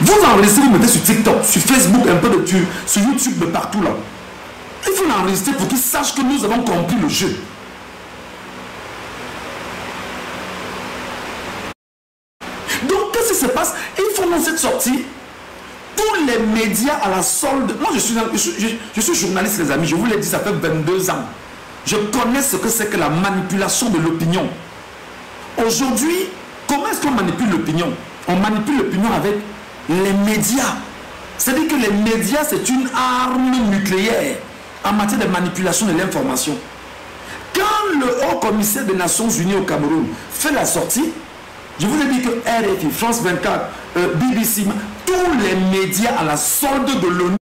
Vous enregistrez, vous mettez sur TikTok, sur Facebook, un peu de sur YouTube, de partout là. Il faut l'enregistrer pour qu'ils sachent que nous avons compris le jeu. Donc, qu'est-ce qui se passe? Il faut dans cette sortie, tous les médias à la solde. Moi, je suis journaliste, les amis, je vous l'ai dit, ça fait 22 ans. Je connais ce que c'est que la manipulation de l'opinion. Aujourd'hui, comment est-ce qu'on manipule l'opinion? On manipule l'opinion avec les médias. C'est-à-dire que les médias, c'est une arme nucléaire en matière de manipulation de l'information. Quand le haut commissaire des Nations Unies au Cameroun fait la sortie, je vous ai dit que RFI, France 24, BBC, tous les médias à la solde de l'ONU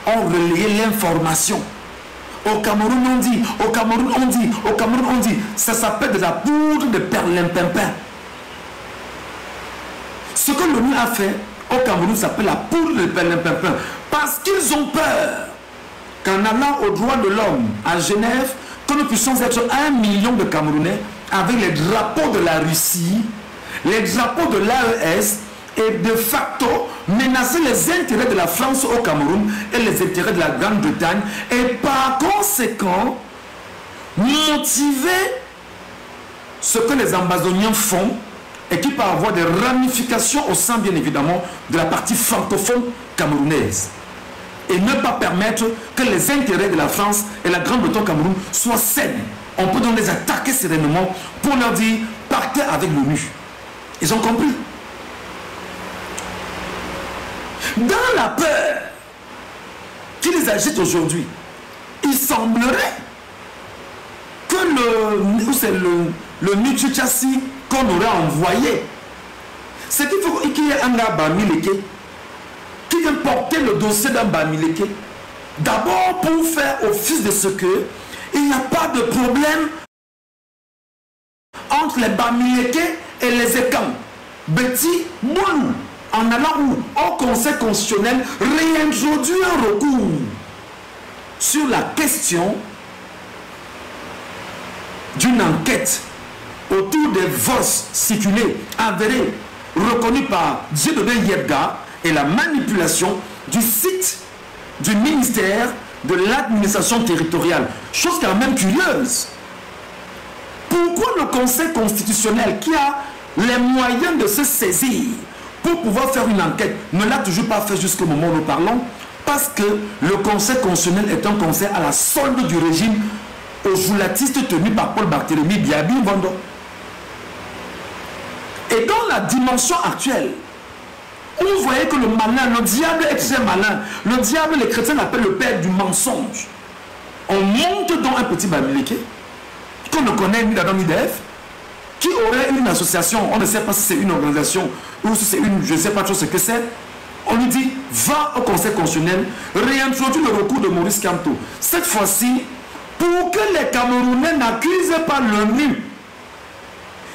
ont relayé l'information. Au Cameroun on dit, au Cameroun on dit, au Cameroun on dit. Ça s'appelle de la poudre de perlimpinpin. Ce que l'ONU a fait au Cameroun s'appelle la poudre de perlimpinpin. Parce qu'ils ont peur qu'en allant aux droits de l'homme à Genève, que nous puissions être 1 million de Camerounais avec les drapeaux de la Russie, les drapeaux de l'AES et de facto menacer les intérêts de la France au Cameroun et les intérêts de la Grande-Bretagne et par conséquent motiver ce que les ambazoniens font et qui peut avoir des ramifications au sein bien évidemment de la partie francophone camerounaise et ne pas permettre que les intérêts de la France et la Grande-Bretagne au Cameroun soient sains. On peut donc les attaquer sereinement pour leur dire partez avec l'ONU. Ils ont compris. Dans la peur qui les agite aujourd'hui, il semblerait que le Nutuchasi qu'on aurait envoyé, c'est qu'il faut qu'il y ait un gars Bamileke qui vient porter le dossier d'un Bamileke. D'abord pour faire office de ce que il n'y a pas de problème entre les Bamileke et les Ekam. Betty Boulou, en allant au Conseil constitutionnel, réintroduit un recours sur la question d'une enquête autour des vols circulés, avérés, reconnus par Dieudonné Yebga et la manipulation du site du ministère de l'administration territoriale. Chose quand même curieuse. Pourquoi le Conseil constitutionnel, qui a les moyens de se saisir pour pouvoir faire une enquête, ne l'a toujours pas fait jusqu'au moment où nous parlons? Parce que le Conseil constitutionnel est un conseil à la solde du régime ojoulatiste tenu par Paul Barthélémy Biabi Mbondo. Et dans la dimension actuelle, vous voyez que le malin, le diable est très malin. Le diable, les chrétiens l'appellent le père du mensonge. On monte dans un petit Bamileke qu'on ne connaît ni d'Adam ni d'Ève, qui aurait une association, on ne sait pas si c'est une organisation ou si c'est une, je ne sais pas trop ce que c'est. On lui dit, va au Conseil constitutionnel, réintroduis le recours de Maurice Kamto. Cette fois-ci, pour que les Camerounais n'accusent pas l'ONU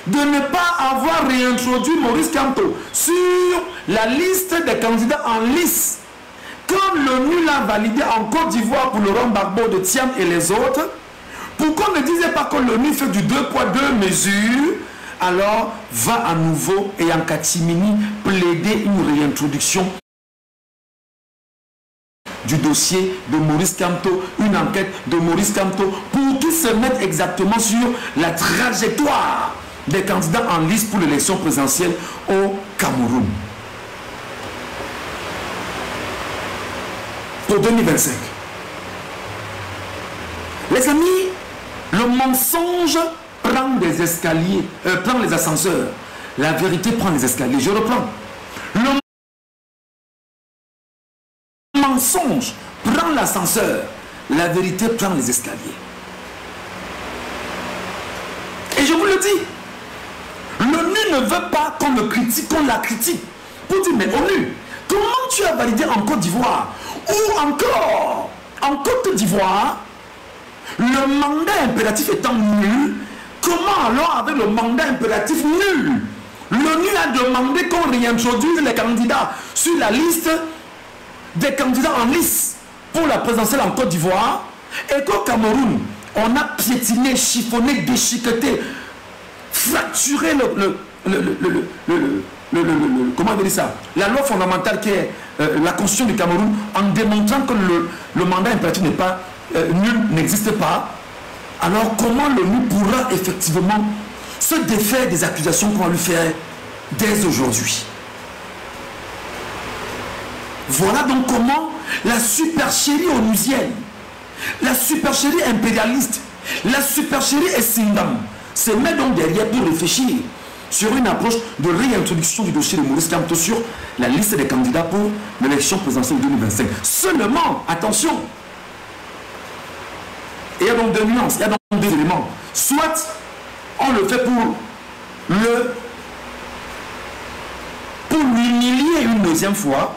de ne pas avoir réintroduit Maurice Kamto sur la liste des candidats en lice, comme l'ONU l'a validé en Côte d'Ivoire pour Laurent Gbagbo de Thiam et les autres, pour qu'on ne disait pas que l'ONU fait du 2 poids 2 mesures, alors va à nouveau et en catimini plaider une réintroduction du dossier de Maurice Kamto, une enquête de Maurice Kamto, pour qu'il se mette exactement sur la trajectoire des candidats en liste pour l'élection présidentielle au Cameroun. Pour 2025. Les amis, le mensonge prend des escaliers, prend les ascenseurs. La vérité prend les escaliers. Je reprends. Le mensonge prend l'ascenseur. La vérité prend les escaliers. Et je vous le dis, l'ONU ne veut pas qu'on le critique, qu'on la critique. Pour dire, mais ONU, comment tu as validé en Côte d'Ivoire ou encore en Côte d'Ivoire, le mandat impératif étant nul, comment alors avec le mandat impératif nul, l'ONU a demandé qu'on réintroduise les candidats sur la liste des candidats en lice pour la présidentielle en Côte d'Ivoire, et qu'au Cameroun, on a piétiné, chiffonné, déchiqueté, fracturé comment on dit ça, la loi fondamentale qui est la constitution du Cameroun, en démontrant que le mandat impératif n'est pas nul, n'existe pas, alors comment l'ONU pourra effectivement se défaire des accusations qu'on va lui faire dès aujourd'hui? Voilà donc comment la supercherie onusienne, la supercherie impérialiste, la supercherie essingam se met donc derrière pour réfléchir sur une approche de réintroduction du dossier de Maurice Kamto sur la liste des candidats pour l'élection présidentielle 2025. Seulement, attention, il y a donc deux nuances, il y a donc deux éléments. Soit on le fait pour l'humilier une deuxième fois,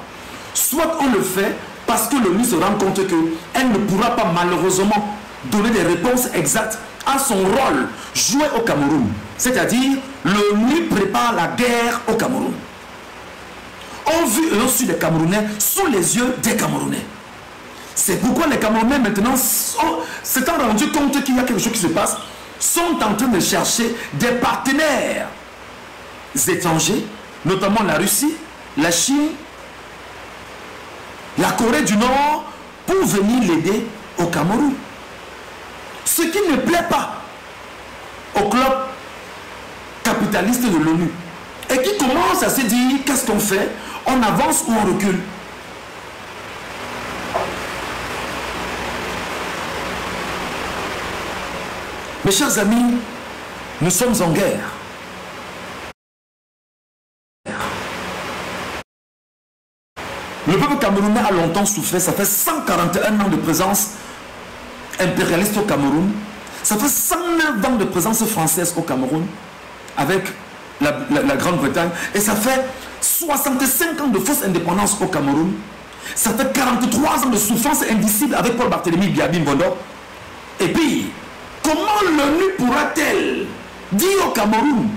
soit on le fait parce que l'ONU se rend compte qu'elle ne pourra pas malheureusement donner des réponses exactes à son rôle joué au Cameroun. C'est-à-dire, l'ONU prépare la guerre au Cameroun. On vit et on suit les Camerounais sous les yeux des Camerounais. C'est pourquoi les Camerounais maintenant, s'étant rendu compte qu'il y a quelque chose qui se passe, sont en train de chercher des partenaires étrangers, notamment la Russie, la Chine, la Corée du Nord, pour venir l'aider au Cameroun. Ce qui ne plaît pas au club capitaliste de l'ONU et qui commence à se dire qu'est-ce qu'on fait, on avance ou on recule. Mes chers amis, nous sommes en guerre. Le peuple camerounais a longtemps souffert. Ça fait 141 ans de présence impérialiste au Cameroun. Ça fait 109 ans de présence française au Cameroun avec la Grande-Bretagne. Et ça fait 65 ans de fausse indépendance au Cameroun. Ça fait 43 ans de souffrance indicible avec Paul Barthélemy Biabi Mbondo. Et puis, comment l'ONU pourra-t-elle dire au Cameroun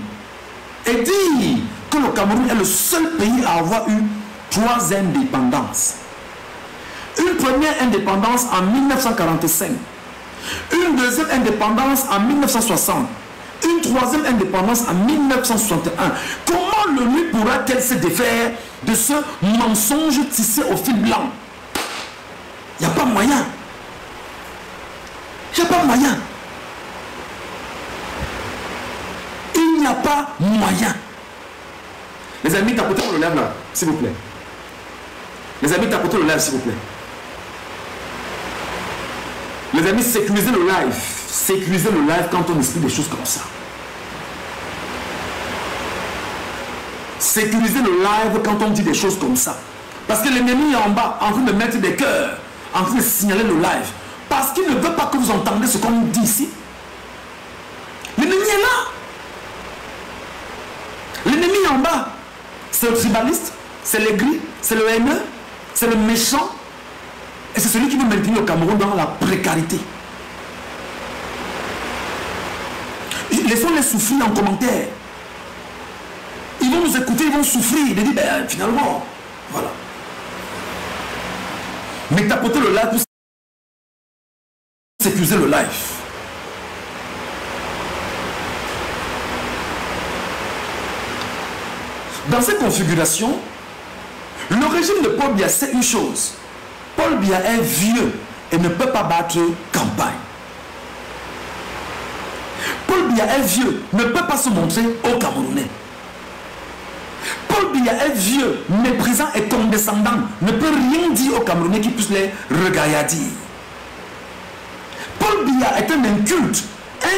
et dire que le Cameroun est le seul pays à avoir eu 3 indépendances? Une première indépendance en 1945, une deuxième indépendance en 1960, une troisième indépendance en 1961. Comment l'ONU pourra-t-elle se défaire de ce mensonge tissé au fil blanc? Il n'y a pas moyen. Il n'y a pas moyen. Il n'y a pas moyen. Les amis, tapotez le lèvre là, s'il vous plaît. Les amis, tapotez le live, s'il vous plaît. Les amis, sécurisez le live. Sécurisez le live quand on explique des choses comme ça. Sécurisez le live quand on dit des choses comme ça. Parce que l'ennemi est en bas, en train de mettre des cœurs, en train de signaler le live. Parce qu'il ne veut pas que vous entendez ce qu'on dit ici. L'ennemi est là. L'ennemi est en bas. C'est le tribaliste, c'est l'aigri, c'est le haineux, c'est le méchant. Et c'est celui qui veut maintenir le Cameroun dans la précarité. Laissons-les souffrir en commentaire. Ils vont nous écouter, ils vont souffrir. Ils disent, ben, finalement, voilà. Mais tapotez le live pour sécuriser le live. Dans cette configuration, le régime de Paul Biya sait une chose. Paul Biya est vieux et ne peut pas battre campagne. Paul Biya est vieux, ne peut pas se montrer aux Camerounais. Paul Biya est vieux, méprisant et condescendant, ne peut rien dire aux Camerounais qui puissent les regailladir. Paul Biya est un inculte,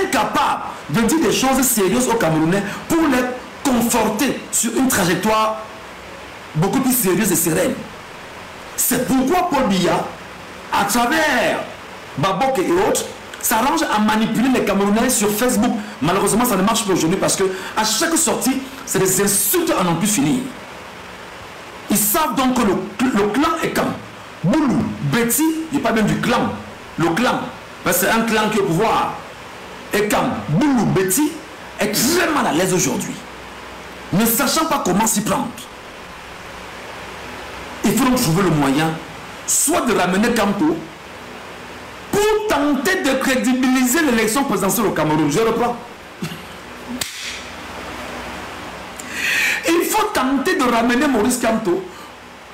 incapable de dire des choses sérieuses aux Camerounais pour les conforter sur une trajectoire beaucoup plus sérieuse et sereine. C'est pourquoi Paul Biya, à travers Babok et autres, s'arrange à manipuler les Camerounais sur Facebook. Malheureusement, ça ne marche pas aujourd'hui parce que à chaque sortie, c'est des insultes à n'en plus finir. Ils savent donc que le clan est quand Boulou, Betty, il n'y a pas même du clan. Le clan, c'est un clan qui est au pouvoir. Et quand Boulou, Betty est très mal à l'aise aujourd'hui, ne sachant pas comment s'y prendre. Il faut donc trouver le moyen, soit de ramener Kamto, pour tenter de crédibiliser l'élection présidentielle au Cameroun. Je reprends. tenter de ramener Maurice Kamto.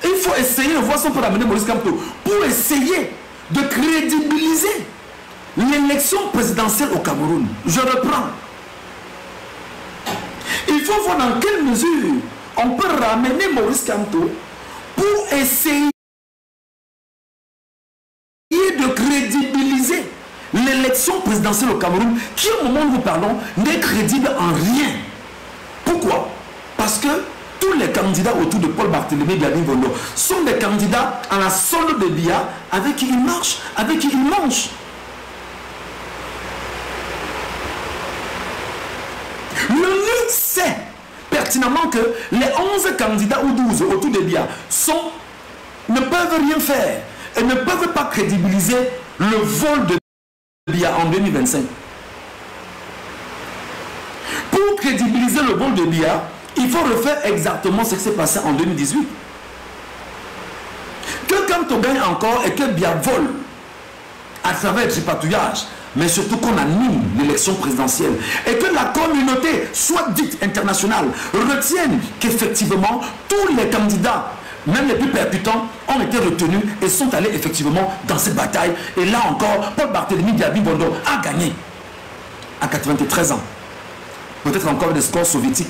Il faut essayer de voir si on peut ramener Maurice Kamto pour essayer de crédibiliser l'élection présidentielle au Cameroun. Je reprends. Il faut voir dans quelle mesure on peut ramener Maurice Kamto pour essayer de crédibiliser l'élection présidentielle au Cameroun qui, au moment où nous parlons, n'est crédible en rien. Pourquoi? Parce que tous les candidats autour de Paul Barthélémy Biabi Bondo sont des candidats à la solde de Biya avec qui ils marchent, avec qui ils mangent. Le nul sait pertinemment que les 11 candidats ou 12 autour de Biya ne peuvent rien faire et ne peuvent pas crédibiliser le vol de Biya en 2025. Pour crédibiliser le vol de Biya, il faut refaire exactement ce qui s'est passé en 2018. Que quand on gagne encore et que Biya vole à travers le tripatouillage, mais surtout qu'on anime l'élection présidentielle et que la communauté, soit dite internationale, retienne qu'effectivement tous les candidats, même les plus percutants, ont été retenus et sont allés effectivement dans cette bataille. Et là encore, Paul Barthélémy Biabi Bondo a gagné à 93 ans. Peut-être encore des scores soviétiques.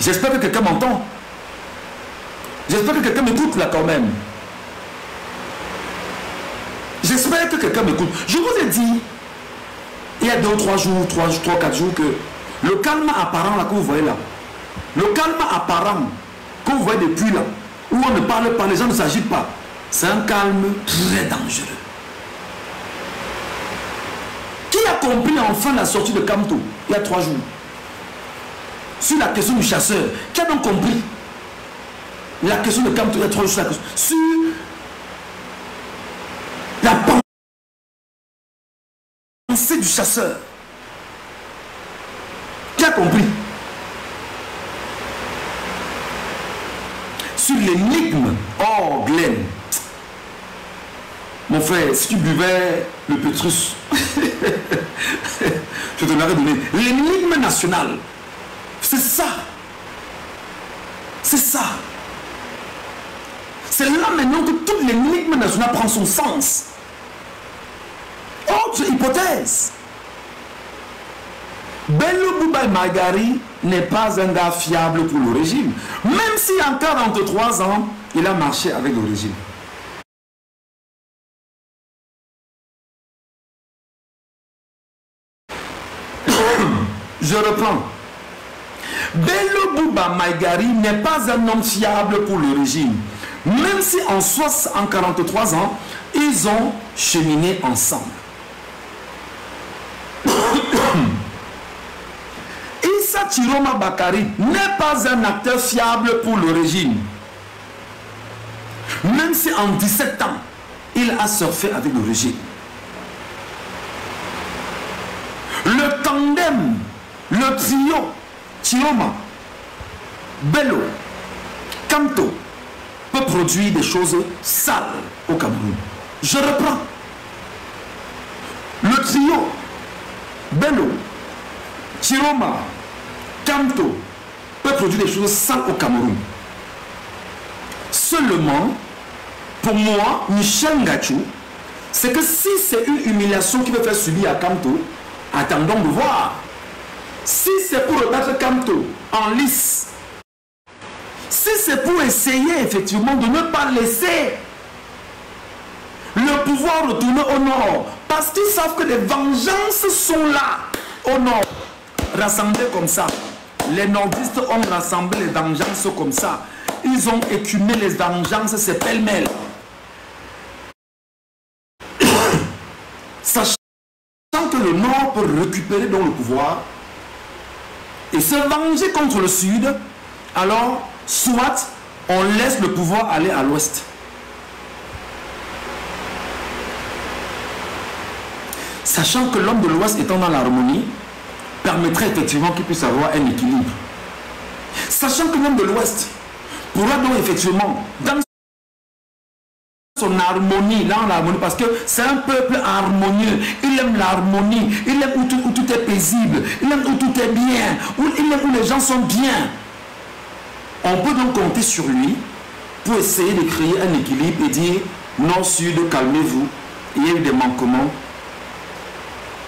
J'espère que quelqu'un m'entend. J'espère que quelqu'un m'écoute là quand même. J'espère que quelqu'un m'écoute. Je vous ai dit, il y a 2 ou 3 jours, 3-4 jours, que le calme apparent là que vous voyez là, le calme apparent que vous voyez depuis là, où on ne parle pas, les gens ne s'agitent pas, c'est un calme très dangereux. Qui a compris enfin la sortie de Kamto il y a 3 jours sur la question du chasseur? Qui a donc compris la question de Kamto il y a 3 jours sur la pensée du chasseur? Qui a compris? Sur l'énigme. Oh Glenn, mon frère, si tu buvais le Pétrus, je te l'aurais donné. L'énigme nationale, c'est ça. C'est ça. C'est là maintenant que toute l'énigme nationale prend son sens. Autre hypothèse. Bello Bouba Magari n'est pas un gars fiable pour le régime. Même si en 43 ans, il a marché avec le régime. Je reprends. Bello Bouba Magari n'est pas un homme fiable pour le régime. Même si en 43 ans, ils ont cheminé ensemble. Issa Chiroma Bakari n'est pas un acteur fiable pour le régime. Même si en 17 ans, il a surfé avec le régime. Le tandem, le trio, Chiroma, Bello, Kamto, peut produire des choses sales au Cameroun. Je reprends. Le trio, Bello, Chiroma, Kamto peut produire des choses sales au Cameroun. Seulement, pour moi, Michel Ngachou, c'est que si c'est une humiliation qui veut faire subir à Kamto, attendons de voir. Si c'est pour remettre Kamto en lice, si c'est pour essayer effectivement de ne pas laisser le pouvoir retourner au nord, parce qu'ils savent que les vengeances sont là au nord, rassemblées comme ça. Les nordistes ont rassemblé les vengeances comme ça. Ils ont écumé les vengeances, c'est pêle-mêle. Sachant que le nord peut récupérer donc le pouvoir et se venger contre le sud, alors soit on laisse le pouvoir aller à l'ouest. Sachant que l'homme de l'ouest étant dans l'harmonie, permettrait effectivement qu'il puisse avoir un équilibre. Sachant que l'homme de l'ouest pourra donc effectivement, dans son harmonie, là, l'harmonie, parce que c'est un peuple harmonieux. Il aime l'harmonie, il aime où tout est paisible, il aime où tout est bien, il aime où les gens sont bien. On peut donc compter sur lui pour essayer de créer un équilibre et dire Nord-Sud, calmez-vous, il y a eu des manquements.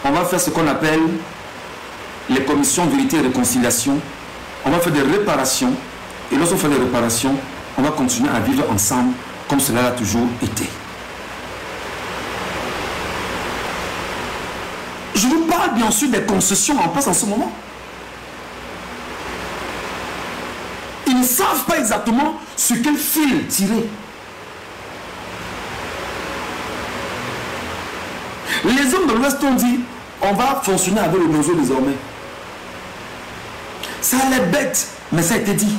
On va faire ce qu'on appelle les commissions vérité et réconciliation. On va faire des réparations. Et lorsqu'on fait des réparations, on va continuer à vivre ensemble comme cela a toujours été. Je vous parle bien sûr des concessions en place en ce moment. Ils ne savent pas exactement sur quel fil tirer. Les hommes de l'Ouest ont dit, on va fonctionner avec le nozo désormais. Ça a l'air bête, mais ça a été dit.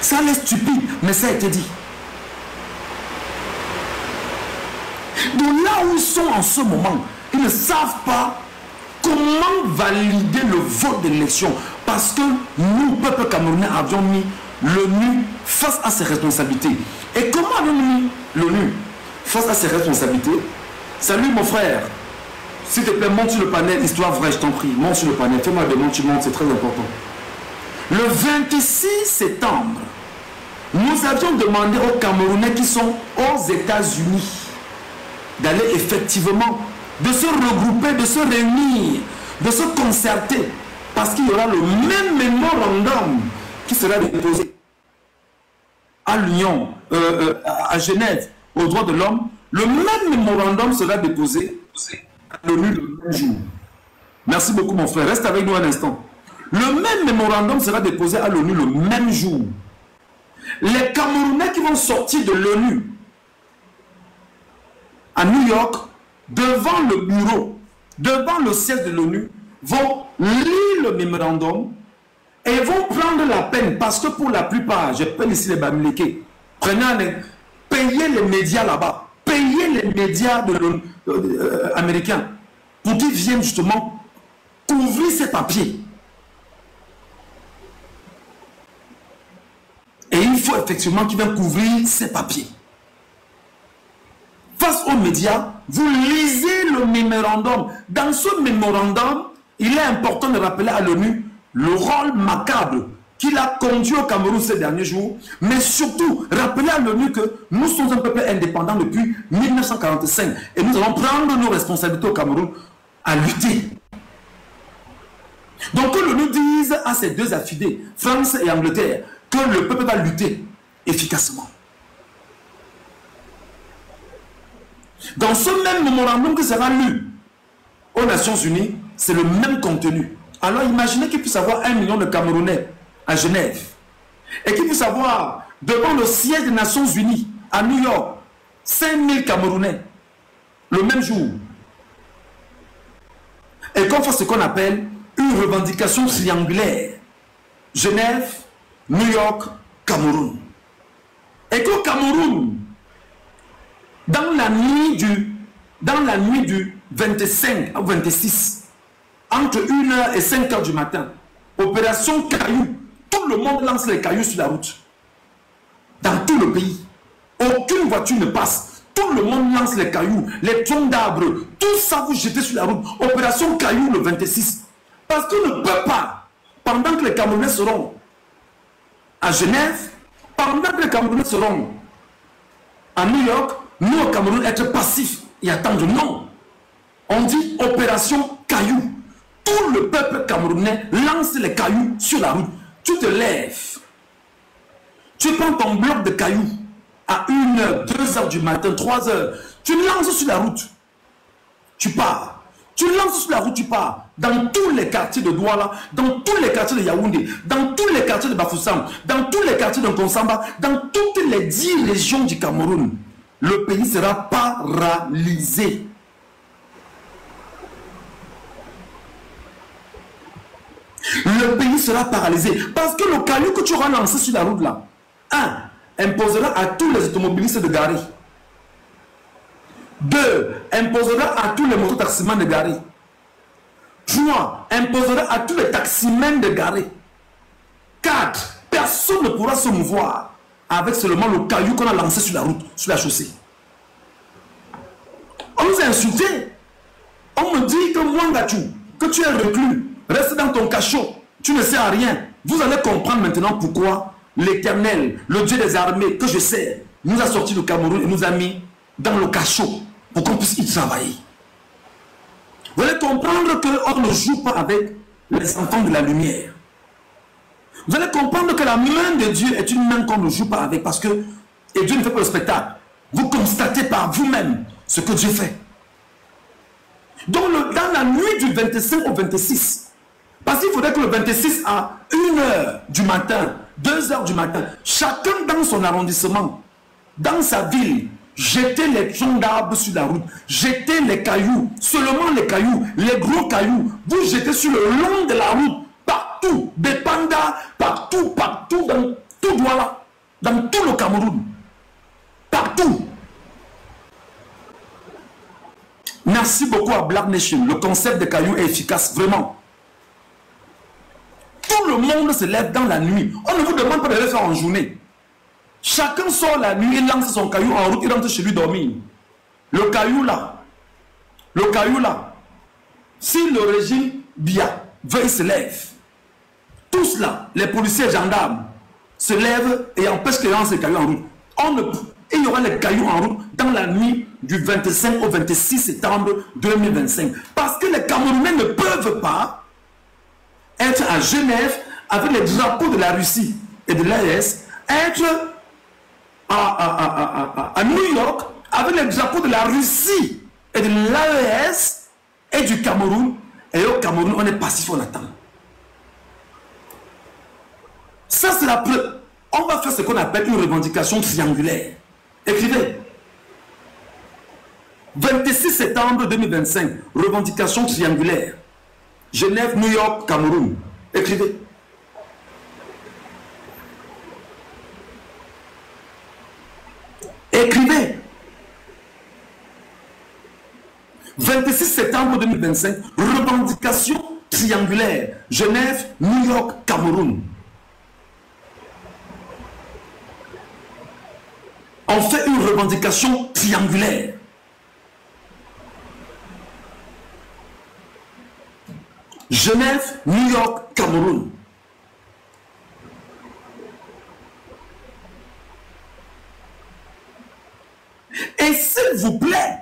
Ça a l'air stupide, mais ça a été dit. Donc là où ils sont en ce moment, ils ne savent pas comment valider le vote d'élection. Parce que nous, peuple camerounais, avions mis l'ONU face à ses responsabilités. Et comment avons-nous mis l'ONU face à ses responsabilités? Salut mon frère. S'il te plaît, monte sur le panel, histoire vraie, je t'en prie. Monte sur le panel, fais-moi des montes, tu montes, c'est très important. Le 26 septembre, nous avions demandé aux Camerounais qui sont aux États-Unis d'aller effectivement, de se regrouper, de se réunir, de se concerter, parce qu'il y aura le même mémorandum qui sera déposé à l'Union, à Genève, aux droits de l'homme. Le même mémorandum sera déposé à l'ONU le même jour. Merci beaucoup mon frère, reste avec nous un instant. Le même mémorandum sera déposé à l'ONU le même jour. Les Camerounais qui vont sortir de l'ONU à New York, devant le bureau, devant le siège de l'ONU, vont lire le mémorandum et vont prendre la peine, parce que pour la plupart, je peine ici les Bamileke, payez les médias là-bas, payez les médias américains pour qu'ils viennent justement couvrir ces papiers. Et il faut effectivement qu'ils viennent couvrir ces papiers. Face aux médias, vous lisez le mémorandum. Dans ce mémorandum, il est important de rappeler à l'ONU le rôle macabre qu'il a conduit au Cameroun ces derniers jours, mais surtout rappeler à l'ONU que nous sommes un peuple indépendant depuis 1945 et nous allons prendre nos responsabilités au Cameroun à lutter. Donc que l'ONU dise à ces deux affidés, France et Angleterre, que le peuple va lutter efficacement. Dans ce même mémorandum qui sera lu aux Nations Unies, c'est le même contenu. Alors imaginez qu'il puisse y avoir 1 million de Camerounais à Genève et qu'il puisse y avoir devant le siège des Nations Unies à New York 5000 Camerounais le même jour. Et qu'on fasse ce qu'on appelle une revendication triangulaire. Genève, New York, Cameroun. Et qu'au Cameroun, dans la nuit du 25 au 26, entre 1h et 5h du matin, opération Caillou, tout le monde lance les cailloux sur la route. Dans tout le pays. Aucune voiture ne passe. Tout le monde lance les cailloux, les troncs d'arbres, tout ça vous jetez sur la route. Opération Caillou le 26. Parce qu'on ne peut pas, pendant que les Camerounais seront à Genève, pendant que les Camerounais seront à New York, nous au Cameroun être passifs et attendre. Non. On dit opération Caillou. Tout le peuple camerounais lance les cailloux sur la route. Tu te lèves. Tu prends ton bloc de cailloux à 1h, 2h du matin, 3h. Tu lances sur la route. Tu pars. Tu lances sur la route, tu pars. Dans tous les quartiers de Douala, dans tous les quartiers de Yaoundé, dans tous les quartiers de Bafoussam, dans tous les quartiers de Konsamba, dans toutes les 10 régions du Cameroun, le pays sera paralysé. Le pays sera paralysé. Parce que le caillou que tu auras lancé sur la route là, 1. Imposera à tous les automobilistes de garer. 2. Imposera à tous les mototaximans de garer. 3. Imposera à tous les taximens de garer. 4. Personne ne pourra se mouvoir. avec seulement le caillou qu'on a lancé sur la route, sur la chaussée. On nous a insultés. On me dit que Mwangachu, que tu es reclus, reste dans ton cachot, tu ne sais à rien. Vous allez comprendre maintenant pourquoi l'Éternel, le Dieu des armées que je sers, nous a sorti du Cameroun et nous a mis dans le cachot pour qu'on puisse y travailler. Vous allez comprendre qu'on ne joue pas avec les enfants de la lumière. Vous allez comprendre que la main de Dieu est une main qu'on ne joue pas avec parce que, et Dieu ne fait pas le spectacle. Vous constatez par vous-même ce que Dieu fait. Donc dans la nuit du 25 au 26, parce qu'il faudrait que le 26 à 1h du matin, 2h du matin, chacun dans son arrondissement, dans sa ville, jeter les troncs d'arbres sur la route, jeter les cailloux, seulement les cailloux, les gros cailloux, vous jetez sur le long de la route, partout, des pandas, partout, dans tout Douala, dans tout le Cameroun, partout. Merci beaucoup à Black Nation, le concept de cailloux est efficace, vraiment. Tout le monde se lève dans la nuit, on ne vous demande pas de le faire en journée. Chacun sort la nuit, il lance son caillou en route, il rentre chez lui dormir. Le caillou là, si le régime Biya veut, il se lève. Tous là, les policiers et gendarmes, se lèvent et empêchent qu'ils lancent les cailloux en route. Il y aura les cailloux en route dans la nuit du 25 au 26 septembre 2025. Parce que les Camerounais ne peuvent pas être à Genève avec les drapeaux de la Russie et de l'AES, être à New York avec les drapeaux de la Russie et de l'AES et du Cameroun. Et au Cameroun, on est passif, on attend. Ça, c'est la preuve. On va faire ce qu'on appelle une revendication triangulaire. Écrivez. 26 septembre 2025, revendication triangulaire. Genève, New York, Cameroun. Écrivez. Écrivez. 26 septembre 2025, revendication triangulaire. Genève, New York, Cameroun. On fait une revendication triangulaire. Genève, New York, Cameroun. Et s'il vous plaît,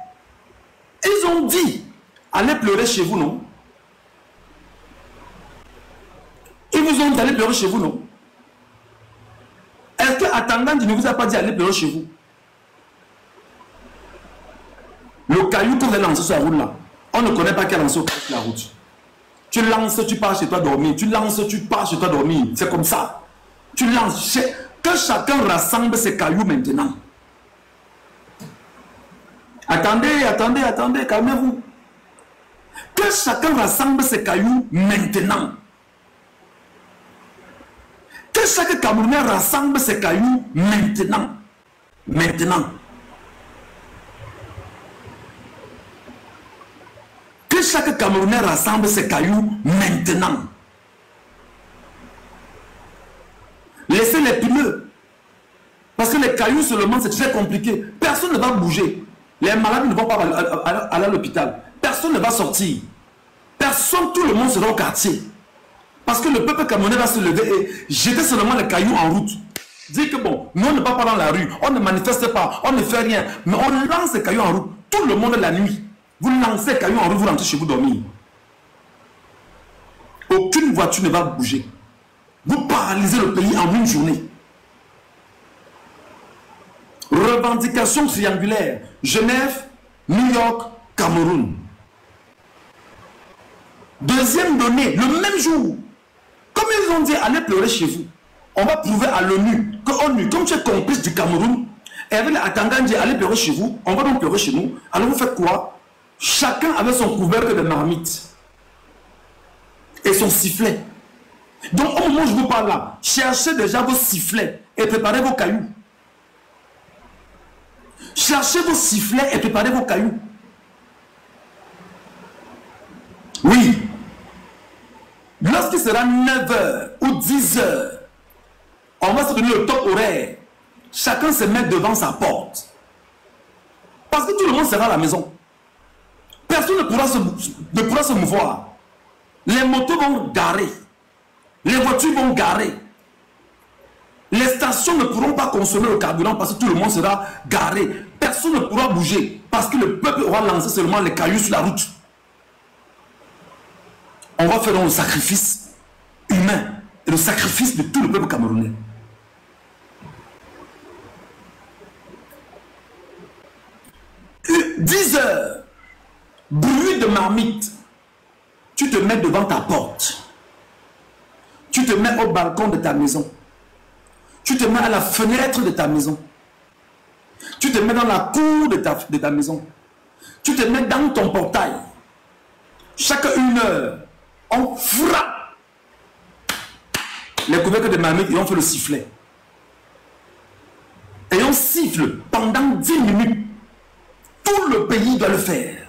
ils ont dit, allez pleurer chez vous, non? Ils vous ont dit d'aller pleurer chez vous, non? Est-ce que attendant, il ne vous a pas dit d'aller pleurer chez vous? Le caillou que vous avez lancé sur la route là, on ne connaît pas qui a lancé sur la route. Tu lances, tu pars chez toi dormir. Tu lances, tu pars chez toi dormir. C'est comme ça. Tu lances. Que chacun rassemble ses cailloux maintenant. Attendez, calmez-vous. Que chacun rassemble ses cailloux maintenant. Que chaque Camerounais rassemble ses cailloux maintenant. Maintenant. Que chaque Camerounais rassemble ses cailloux maintenant. Laissez les pneus. Parce que les cailloux seulement, c'est très compliqué. Personne ne va bouger. Les malades ne vont pas aller à l'hôpital. Personne ne va sortir. Personne, tout le monde sera au quartier. Parce que le peuple camerounais va se lever et jeter seulement les cailloux en route. Dire que bon, nous on ne va pas dans la rue, on ne manifeste pas, on ne fait rien. Mais on lance les cailloux en route. Tout le monde la nuit. Vous lancez les cailloux en route, vous rentrez chez vous dormir. Aucune voiture ne va bouger. Vous paralysez le pays en une journée. Revendication triangulaire. Genève, New York, Cameroun. Deuxième donnée, le même jour. Comme ils ont dit, allez pleurer chez vous. On va prouver à l'ONU que ONU, comme tu es complice du Cameroun, et avec les Atangandji, allez pleurer chez vous, on va donc pleurer chez nous. Alors vous faites quoi? Chacun avait son couvercle de marmite. Et son sifflet. Donc au moment où je vous parle là, cherchez déjà vos sifflets et préparez vos cailloux. Cherchez vos sifflets et préparez vos cailloux. Oui. Lorsqu'il sera 9h ou 10h, on va se donner le top horaire chacun se met devant sa porte. Parce que tout le monde sera à la maison. Personne ne pourra se mouvoir. Les motos vont garer. Les voitures vont garer. Les stations ne pourront pas consommer le carburant parce que tout le monde sera garé. Personne ne pourra bouger parce que le peuple aura lancé seulement les cailloux sur la route. On va faire donc le sacrifice humain et le sacrifice de tout le peuple camerounais. « 10 heures, bruit de marmite, tu te mets devant ta porte, tu te mets au balcon de ta maison, tu te mets à la fenêtre de ta maison, tu te mets dans la cour de ta maison, tu te mets dans ton portail. Chaque 1 heure, on frappe les couvercles de marmite et on fait le sifflet. Et on siffle pendant 10 minutes. Tout le pays doit le faire.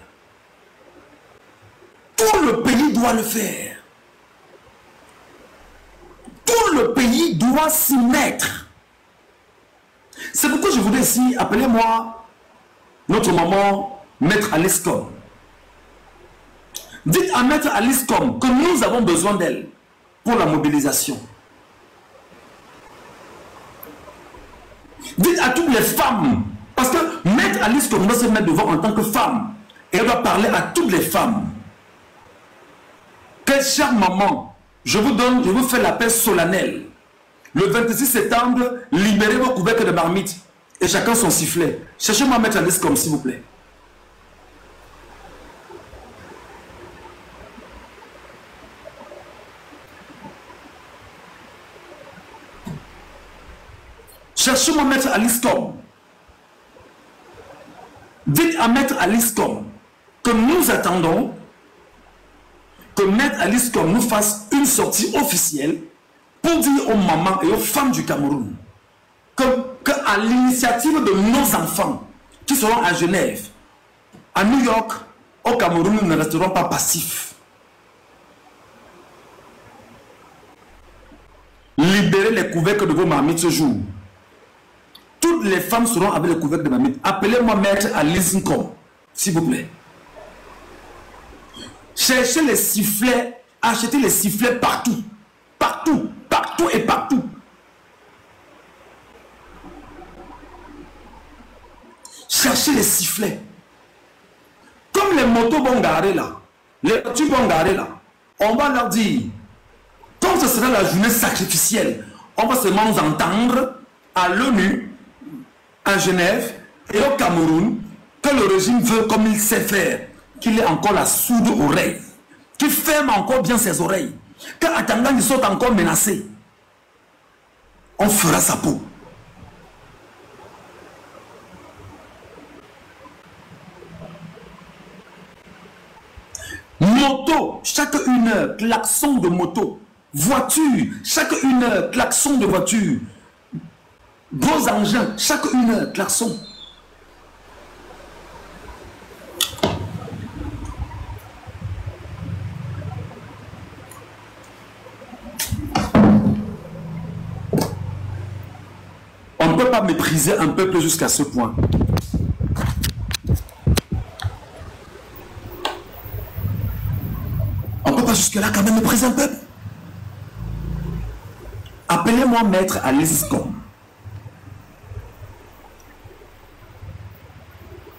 Tout le pays doit le faire. Tout le pays doit s'y mettre. C'est pourquoi je voudrais ici, appelez-moi notre maman, Maître Alice Com. Dites à Maître Alice Com que nous avons besoin d'elle pour la mobilisation. Dites à toutes les femmes, parce que Maître Alice Com doit se mettre devant en tant que femme, et elle doit parler à toutes les femmes. Que chère maman, je vous fais l'appel solennel. Le 26 septembre, libérez vos couvercles de marmite et chacun son sifflet. Cherchez-moi Maître Alice Com, s'il vous plaît. Cherchez-moi Maître Alice Com. Dites à Maître Alice Com que nous attendons que Maître Alice Com nous fasse une sortie officielle pour dire aux mamans et aux femmes du Cameroun que à l'initiative de nos enfants qui seront à Genève, à New York, au Cameroun, nous ne resterons pas passifs. Libérez les couvercles de vos marmites ce jour. Toutes les femmes seront avec les couvercles de marmite. Appelez-moi Maître Alice Com, s'il vous plaît. Cherchez les sifflets, achetez les sifflets partout. Partout, partout et partout. Cherchez les sifflets. Comme les motos vont garer là, les voitures vont garer là, on va leur dire, comme ce sera la journée sacrificielle, on va seulement nous entendre à l'ONU, à Genève et au Cameroun, que le régime veut comme il sait faire, qu'il ait encore la sourde oreille, qu'il ferme encore bien ses oreilles, quand Atanga il soit encore menacé, on fera sa peau. Moto, chaque 1 heure, klaxon de moto. Voiture, chaque 1 heure, klaxon de voiture. Gros engins, chaque 1 heure, klaxon. On ne peut pas mépriser un peuple jusqu'à ce point. On ne peut pas jusque-là quand même mépriser un peuple. Appelez-moi Maître Alice Com.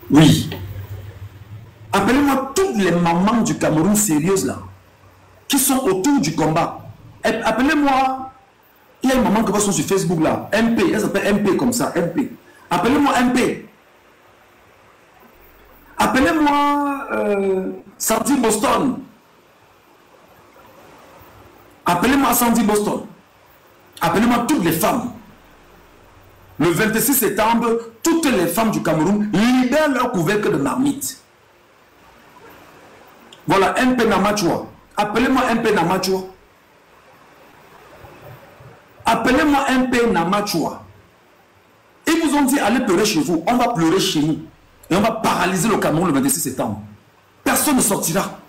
Oui. Appelez-moi toutes les mamans du Cameroun sérieuses là, qui sont autour du combat. Appelez-moi, il y a une maman qui va sur Facebook là, MP, elle s'appelle MP comme ça, MP. Appelez-moi MP. Appelez-moi Sandy Boston. Appelez-moi Sandy Boston. Appelez-moi toutes les femmes. Le 26 septembre, toutes les femmes du Cameroun libèrent leur couvercle de marmite. Voilà, MP Namachua. Appelez-moi MP Namachua. Appelez-moi MP Namachua. Ils vous ont dit, allez pleurer chez vous. On va pleurer chez nous. Et on va paralyser le Cameroun le 26 septembre. Personne ne sortira.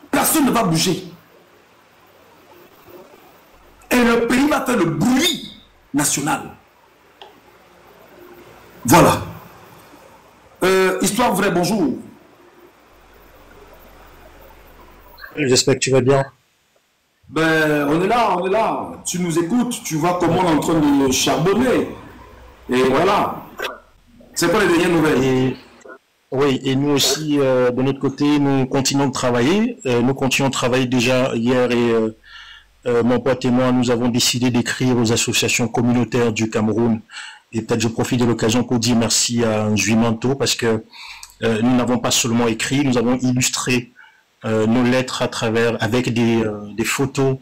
Personne ne va bouger. Et le pays va faire le bruit national. Voilà. Histoire vraie, bonjour. J'espère que tu vas bien. Ben, on est là, on est là. Tu nous écoutes, tu vois comment on est en train de charbonner. Et voilà. C'est pas les dernières nouvelles. Et oui, et nous aussi, de notre côté, nous continuons de travailler. Nous continuons de travailler déjà hier et mon pote et moi, nous avons décidé d'écrire aux associations communautaires du Cameroun. Et peut-être je profite de l'occasion pour dire merci à Juimanto parce que nous n'avons pas seulement écrit, nous avons illustré nos lettres à travers, avec des photos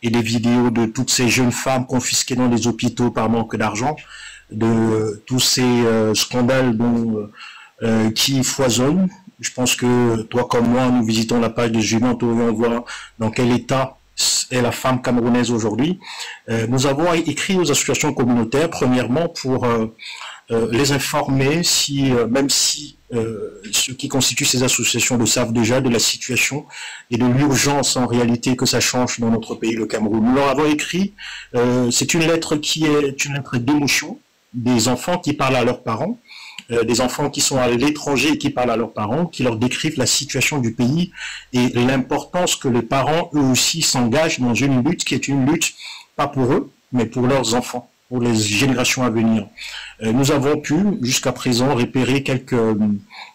et des vidéos de toutes ces jeunes femmes confisquées dans les hôpitaux par manque d'argent, de tous ces scandales qui foisonnent. Je pense que toi comme moi, nous visitons la page de Juimanto et on voit dans quel état est la femme camerounaise aujourd'hui. Nous avons écrit aux associations communautaires, premièrement, pour les informer, même si ceux qui constituent ces associations le savent déjà, de la situation et de l'urgence en réalité que ça change dans notre pays, le Cameroun. Nous leur avons écrit, c'est une lettre qui est une lettre d'émotion, des enfants qui parlent à leurs parents, des enfants qui sont à l'étranger et qui parlent à leurs parents, qui leur décrivent la situation du pays et l'importance que les parents, eux aussi, s'engagent dans une lutte qui est une lutte, pas pour eux, mais pour leurs enfants, pour les générations à venir. Nous avons pu, jusqu'à présent, repérer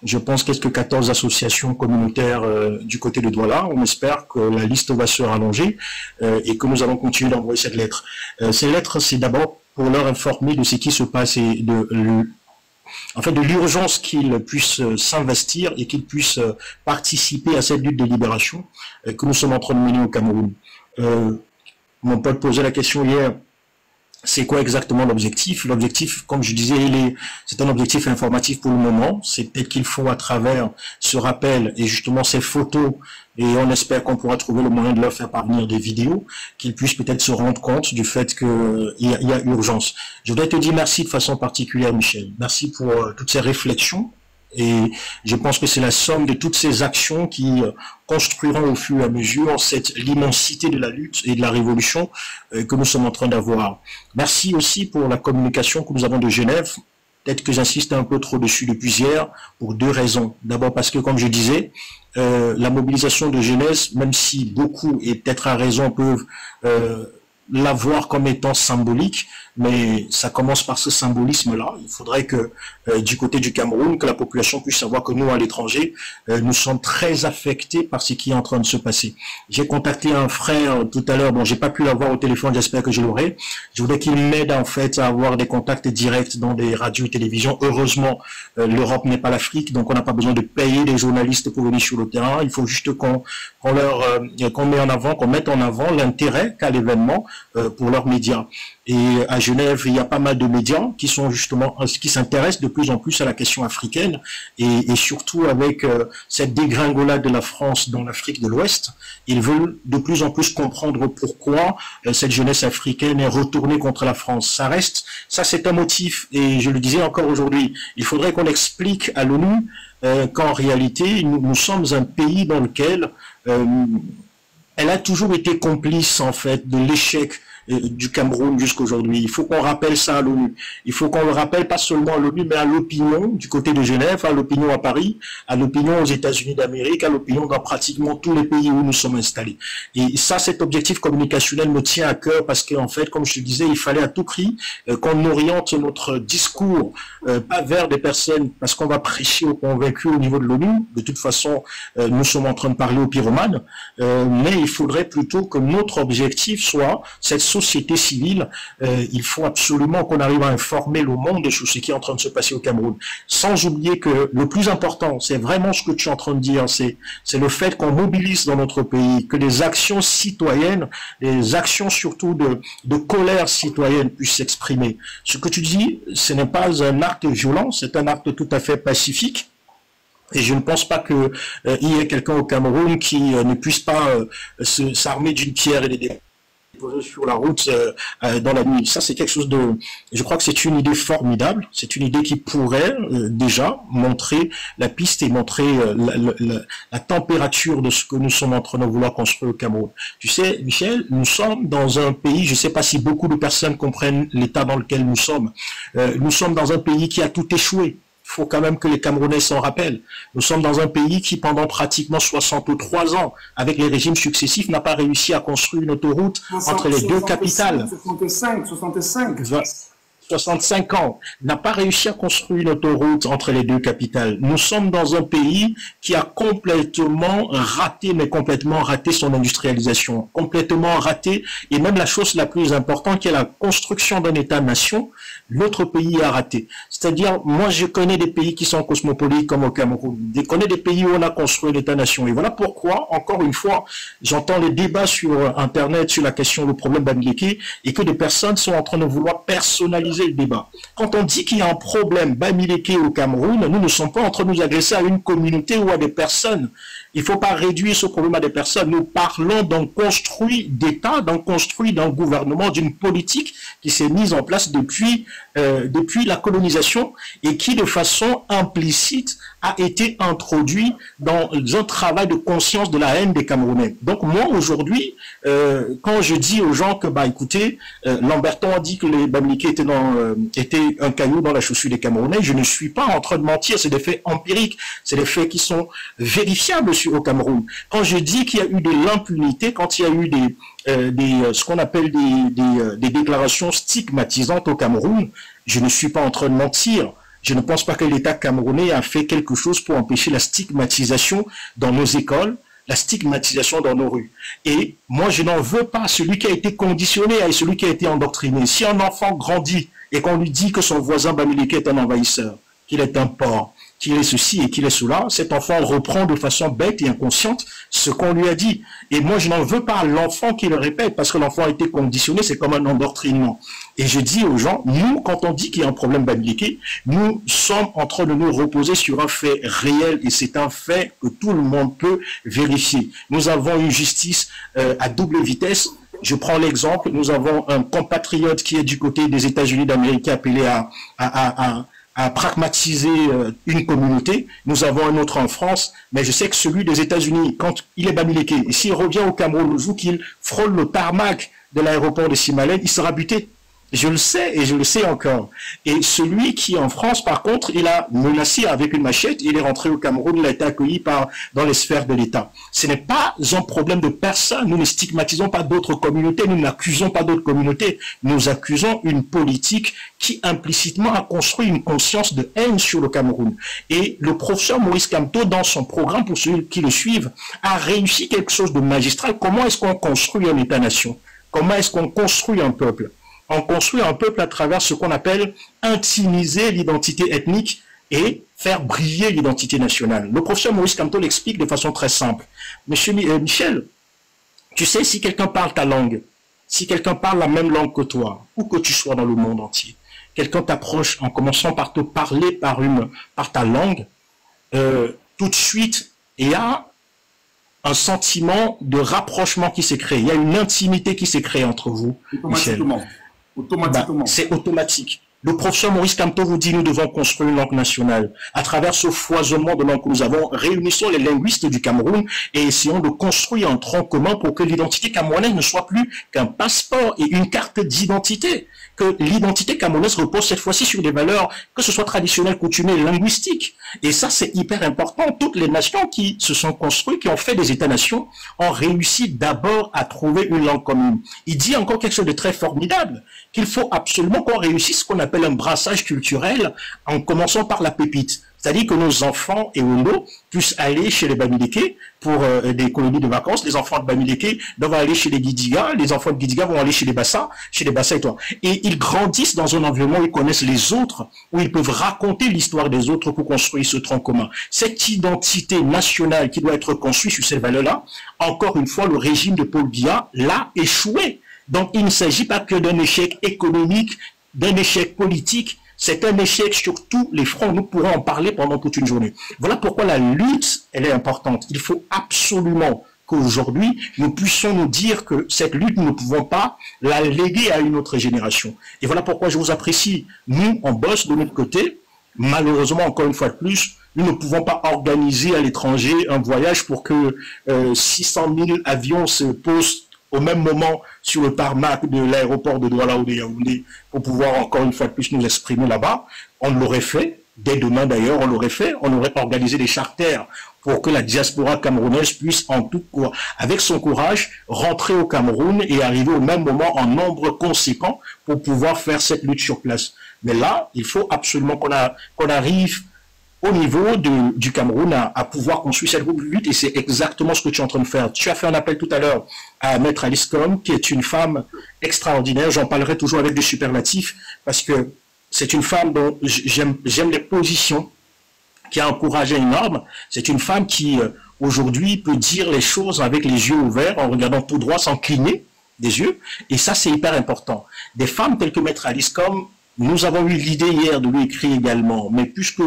je pense, quelques 14 associations communautaires du côté de Douala. On espère que la liste va se rallonger et que nous allons continuer d'envoyer cette lettre. Ces lettres, c'est d'abord pour leur informer de ce qui se passe et de l'urgence qu'ils puissent s'investir et qu'ils puissent participer à cette lutte de libération que nous sommes en train de mener au Cameroun. Mon pote posait la question hier, c'est quoi exactement l'objectif? L'objectif, comme je disais, c'est un objectif informatif pour le moment. C'est peut-être qu'il faut, à travers ce rappel et justement ces photos, et on espère qu'on pourra trouver le moyen de leur faire parvenir des vidéos, qu'ils puissent peut-être se rendre compte du fait qu'il y a urgence. Je voudrais te dire merci de façon particulière, Michel. Merci pour toutes ces réflexions. Et je pense que c'est la somme de toutes ces actions qui construiront au fur et à mesure l'immensité de la lutte et de la révolution que nous sommes en train d'avoir. Merci aussi pour la communication que nous avons de Genève. Peut-être que j'insiste un peu trop dessus depuis hier pour deux raisons. D'abord parce que, comme je disais, la mobilisation de jeunesse, même si beaucoup, et peut-être à raison, peuvent la voir comme étant symbolique, mais ça commence par ce symbolisme-là. Il faudrait que du côté du Cameroun, que la population puisse savoir que nous, à l'étranger, nous sommes très affectés par ce qui est en train de se passer. J'ai contacté un frère tout à l'heure, bon, j'ai pas pu l'avoir au téléphone, j'espère que je l'aurai. Je voudrais qu'il m'aide en fait à avoir des contacts directs dans des radios et télévisions. Heureusement, l'Europe n'est pas l'Afrique, donc on n'a pas besoin de payer des journalistes pour venir sur le terrain. Il faut juste qu'on mette en avant l'intérêt qu'a l'événement pour leurs médias. Et à Genève, il y a pas mal de médias qui s'intéressent de plus en plus à la question africaine et surtout avec cette dégringolade de la France dans l'Afrique de l'Ouest, ils veulent de plus en plus comprendre pourquoi cette jeunesse africaine est retournée contre la France. Ça c'est un motif et je le disais encore aujourd'hui, il faudrait qu'on explique à l'ONU qu'en réalité, nous sommes un pays dans lequel elle a toujours été complice en fait de l'échec du Cameroun jusqu'aujourd'hui. Il faut qu'on rappelle ça à l'ONU. Il faut qu'on le rappelle pas seulement à l'ONU, mais à l'opinion du côté de Genève, à l'opinion à Paris, à l'opinion aux États-Unis d'Amérique, à l'opinion dans pratiquement tous les pays où nous sommes installés. Et ça, cet objectif communicationnel me tient à cœur parce qu'en fait, comme je te disais, il fallait à tout prix qu'on oriente notre discours pas vers des personnes, parce qu'on va prêcher aux convaincus au niveau de l'ONU. De toute façon, nous sommes en train de parler aux pyromanes, mais il faudrait plutôt que notre objectif soit cette société civile. Il faut absolument qu'on arrive à informer le monde sur ce qui est en train de se passer au Cameroun. Sans oublier que le plus important, c'est vraiment ce que tu es en train de dire, c'est le fait qu'on mobilise dans notre pays, que des actions citoyennes, des actions surtout de colère citoyenne puissent s'exprimer. Ce que tu dis, ce n'est pas un acte violent, c'est un acte tout à fait pacifique. Et je ne pense pas qu'il y ait quelqu'un au Cameroun qui ne puisse pas s'armer d'une pierre et des déposés sur la route dans la nuit. Ça, c'est quelque chose de... Je crois que c'est une idée formidable. C'est une idée qui pourrait déjà montrer la piste et montrer la température de ce que nous sommes en train de vouloir construire au Cameroun. Tu sais, Michel, nous sommes dans un pays, je ne sais pas si beaucoup de personnes comprennent l'état dans lequel nous sommes. Nous sommes dans un pays qui a tout échoué. Il faut quand même que les Camerounais s'en rappellent. Nous sommes dans un pays qui, pendant pratiquement 63 ans, avec les régimes successifs, n'a pas réussi à construire une autoroute entre les deux capitales. 65 ans, n'a pas réussi à construire une autoroute entre les deux capitales. Nous sommes dans un pays qui a complètement raté, mais complètement raté son industrialisation, complètement raté, et même la chose la plus importante qui est la construction d'un État-nation, l'autre pays a raté. C'est-à-dire, moi je connais des pays qui sont cosmopolites comme au Cameroun, je connais des pays où on a construit l'État-nation, et voilà pourquoi, encore une fois, j'entends les débats sur Internet sur la question du problème Bamileke, et que des personnes sont en train de vouloir personnaliser le débat. Quand on dit qu'il y a un problème Bamileke au Cameroun, nous ne sommes pas en train de nous agresser à une communauté ou à des personnes. Il ne faut pas réduire ce problème à des personnes. Nous parlons d'un construit d'État, d'un construit d'un gouvernement, d'une politique qui s'est mise en place depuis la colonisation et qui, de façon implicite, a été introduit dans un travail de conscience de la haine des Camerounais. Donc moi, aujourd'hui, quand je dis aux gens que, bah écoutez, Lamberton a dit que les Bamileke étaient un caillou dans la chaussure des Camerounais, je ne suis pas en train de mentir, c'est des faits empiriques, c'est des faits qui sont vérifiables au Cameroun. Quand je dis qu'il y a eu de l'impunité, quand il y a eu ce qu'on appelle des déclarations stigmatisantes au Cameroun, je ne suis pas en train de mentir. Je ne pense pas que l'État camerounais a fait quelque chose pour empêcher la stigmatisation dans nos écoles, la stigmatisation dans nos rues. Et moi, je n'en veux pas celui qui a été conditionné et celui qui a été endoctriné. Si un enfant grandit et qu'on lui dit que son voisin Bamileke est un envahisseur, qu'il est un porc, qu'il est ceci et qu'il est cela, cet enfant reprend de façon bête et inconsciente ce qu'on lui a dit. Et moi, je n'en veux pas à l'enfant qui le répète, parce que l'enfant a été conditionné, c'est comme un endoctrinement. Et je dis aux gens, nous, quand on dit qu'il y a un problème Bamileke, nous sommes en train de nous reposer sur un fait réel, et c'est un fait que tout le monde peut vérifier. Nous avons une justice à double vitesse. Je prends l'exemple, nous avons un compatriote qui est du côté des États-Unis d'Amérique appelé à pragmatiser une communauté. Nous avons un autre en France, mais je sais que celui des États-Unis, quand il est Bamileke, et s'il revient au Cameroun le jour qu'il frôle le tarmac de l'aéroport de Simalène, il sera buté. Je le sais et je le sais encore. Et celui qui en France, par contre, il a menacé avec une machette, il est rentré au Cameroun, il a été accueilli dans les sphères de l'État. Ce n'est pas un problème de personne, nous ne stigmatisons pas d'autres communautés, nous n'accusons pas d'autres communautés, nous accusons une politique qui implicitement a construit une conscience de haine sur le Cameroun. Et le professeur Maurice Kamto, dans son programme, pour ceux qui le suivent, a réussi quelque chose de magistral. Comment est-ce qu'on construit un État-nation? Comment est-ce qu'on construit un peuple? On construit un peuple à travers ce qu'on appelle intimiser l'identité ethnique et faire briller l'identité nationale. Le professeur Maurice Kamto l'explique de façon très simple. Monsieur Michel, tu sais, si quelqu'un parle ta langue, si quelqu'un parle la même langue que toi, où que tu sois dans le monde entier, quelqu'un t'approche en commençant par te parler par ta langue, tout de suite, il y a un sentiment de rapprochement qui s'est créé. Il y a une intimité qui s'est créée entre vous, Michel. Automatiquement. C'est automatique. Le professeur Maurice Kamto vous dit, nous devons construire une langue nationale. À travers ce foisonnement de langues que nous avons, réunissons les linguistes du Cameroun et essayons de construire un tronc commun pour que l'identité camerounaise ne soit plus qu'un passeport et une carte d'identité. Que l'identité camerounaise repose cette fois-ci sur des valeurs, que ce soit traditionnelles, coutumières, linguistiques. Et ça, c'est hyper important. Toutes les nations qui se sont construites, qui ont fait des États-nations, ont réussi d'abord à trouver une langue commune. Il dit encore quelque chose de très formidable, qu'il faut absolument qu'on réussisse ce qu'on appelle un brassage culturel, en commençant par la pépite. C'est-à-dire que nos enfants et Ondo puissent aller chez les Bamileke pour des colonies de vacances. Les enfants de Bamileke doivent aller chez les Guidiga. Les enfants de Guidiga vont aller chez les Bassa et toi. Et ils grandissent dans un environnement où ils connaissent les autres, où ils peuvent raconter l'histoire des autres pour construire ce tronc commun. Cette identité nationale qui doit être construite sur ces valeurs-là, encore une fois, le régime de Paul Biya l'a échoué. Donc il ne s'agit pas que d'un échec économique, d'un échec politique. C'est un échec sur tous les fronts. Nous pourrons en parler pendant toute une journée. Voilà pourquoi la lutte, elle est importante. Il faut absolument qu'aujourd'hui, nous puissions nous dire que cette lutte, nous ne pouvons pas la léguer à une autre génération. Et voilà pourquoi je vous apprécie. Nous, on bosse de notre côté. Malheureusement, encore une fois de plus, nous ne pouvons pas organiser à l'étranger un voyage pour que 600 000 avions se posent au même moment sur le tarmac de l'aéroport de Douala ou de Yaoundé pour pouvoir encore une fois de plus nous exprimer là-bas. On l'aurait fait, dès demain d'ailleurs, on l'aurait fait, on aurait organisé des charters pour que la diaspora camerounaise puisse en tout cas, avec son courage, rentrer au Cameroun et arriver au même moment en nombre conséquent pour pouvoir faire cette lutte sur place. Mais là, il faut absolument qu'on arrive au niveau du Cameroun à pouvoir construire cette lutte, et c'est exactement ce que tu es en train de faire. Tu as fait un appel tout à l'heure à Maître Alice Com, qui est une femme extraordinaire. J'en parlerai toujours avec des superlatifs, parce que c'est une femme dont j'aime les positions, qui a un courage énorme. C'est une femme qui, aujourd'hui, peut dire les choses avec les yeux ouverts, en regardant tout droit, sans cligner des yeux. Et ça, c'est hyper important. Des femmes telles que Maître Alice Com, nous avons eu l'idée hier de lui écrire également, mais puisque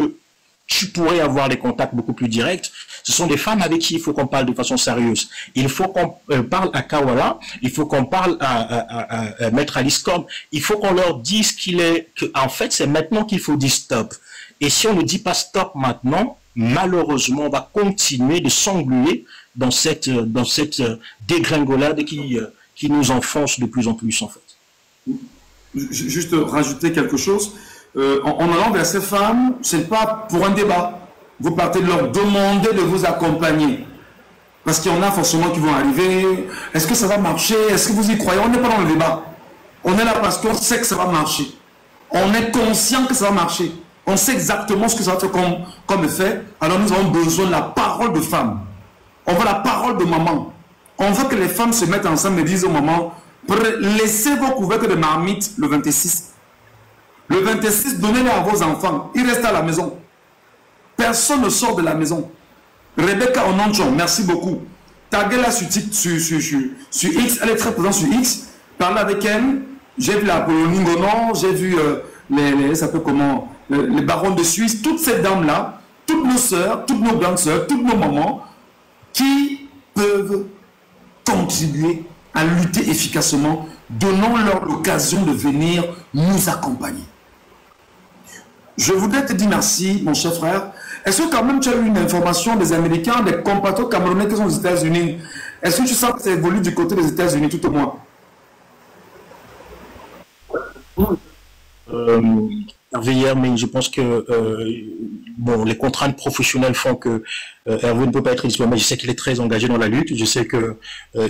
tu pourrais avoir des contacts beaucoup plus directs, ce sont des femmes avec qui il faut qu'on parle de façon sérieuse. Il faut qu'on parle à Kawala, il faut qu'on parle à Maître Alice Com, il faut qu'on leur dise qu'en fait, c'est maintenant qu'il faut dire stop. Et si on ne dit pas stop maintenant, malheureusement, on va continuer de s'engluer dans cette dégringolade qui nous enfonce de plus en plus, en fait. Juste rajouter quelque chose. En allant vers ces femmes, ce n'est pas pour un débat. Vous partez de leur demander de vous accompagner. Parce qu'il y en a forcément qui vont arriver. Est-ce que ça va marcher? Est-ce que vous y croyez? On n'est pas dans le débat. On est là parce qu'on sait que ça va marcher. On est conscient que ça va marcher. On sait exactement ce que ça va faire comme effet. Alors nous avons besoin de la parole de femmes. On veut la parole de maman. On veut que les femmes se mettent ensemble et disent aux mamans, laissez vos couvercles de marmite le 26. Le 26, donnez-les à vos enfants. Ils restent à la maison. Personne ne sort de la maison. Rebecca Ononchon, merci beaucoup. Taguez-la sur X. Elle est très présente sur X. Parlez avec elle. J'ai vu la Poloningonon, j'ai vu les barons de Suisse. Toutes ces dames-là, toutes nos sœurs, toutes nos grandes sœurs, toutes nos mamans, qui peuvent contribuer à lutter efficacement. Donnons-leur l'occasion de venir nous accompagner. Je voudrais te dire merci, mon cher frère. Est-ce que quand même tu as eu une information des Américains, des compatriotes camerounais qui sont aux États-Unis? Est-ce que tu sens que ça évolue du côté des États-Unis tout au moins? Hier, mais je pense que bon, les contraintes professionnelles font que Hervé ne peut pas être disponible. Mais je sais qu'il est très engagé dans la lutte. Je sais que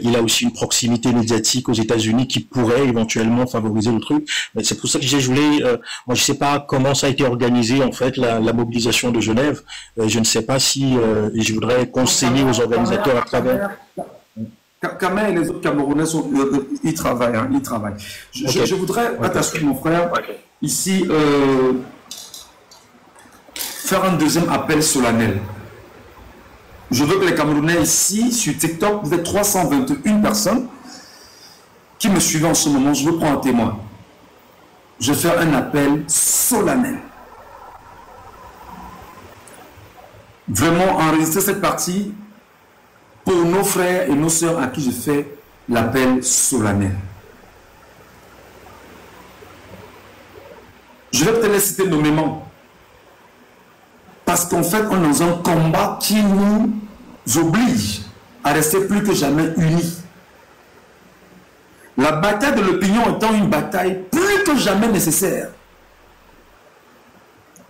il a aussi une proximité médiatique aux États-Unis qui pourrait éventuellement favoriser le truc. Mais c'est pour ça que je voulais. Moi, je sais pas comment ça a été organisé en fait la mobilisation de Genève. Je ne sais pas si je voudrais conseiller aux organisateurs à travers. Kamel et les autres Camerounais ils travaillent, hein, ils travaillent. Je voudrais, à ta suite, mon frère, ici, faire un deuxième appel solennel. Je veux que les Camerounais ici, sur TikTok, vous êtes 321 personnes qui me suivent en ce moment. Je veux prendre un témoin. Je vais faire un appel solennel. Vraiment, enregistrer cette partie pour nos frères et nos sœurs à qui je fais l'appel solennel. Je vais peut-être les citer nommément. Parce qu'en fait, on est dans un combat qui nous oblige à rester plus que jamais unis. La bataille de l'opinion étant une bataille plus que jamais nécessaire.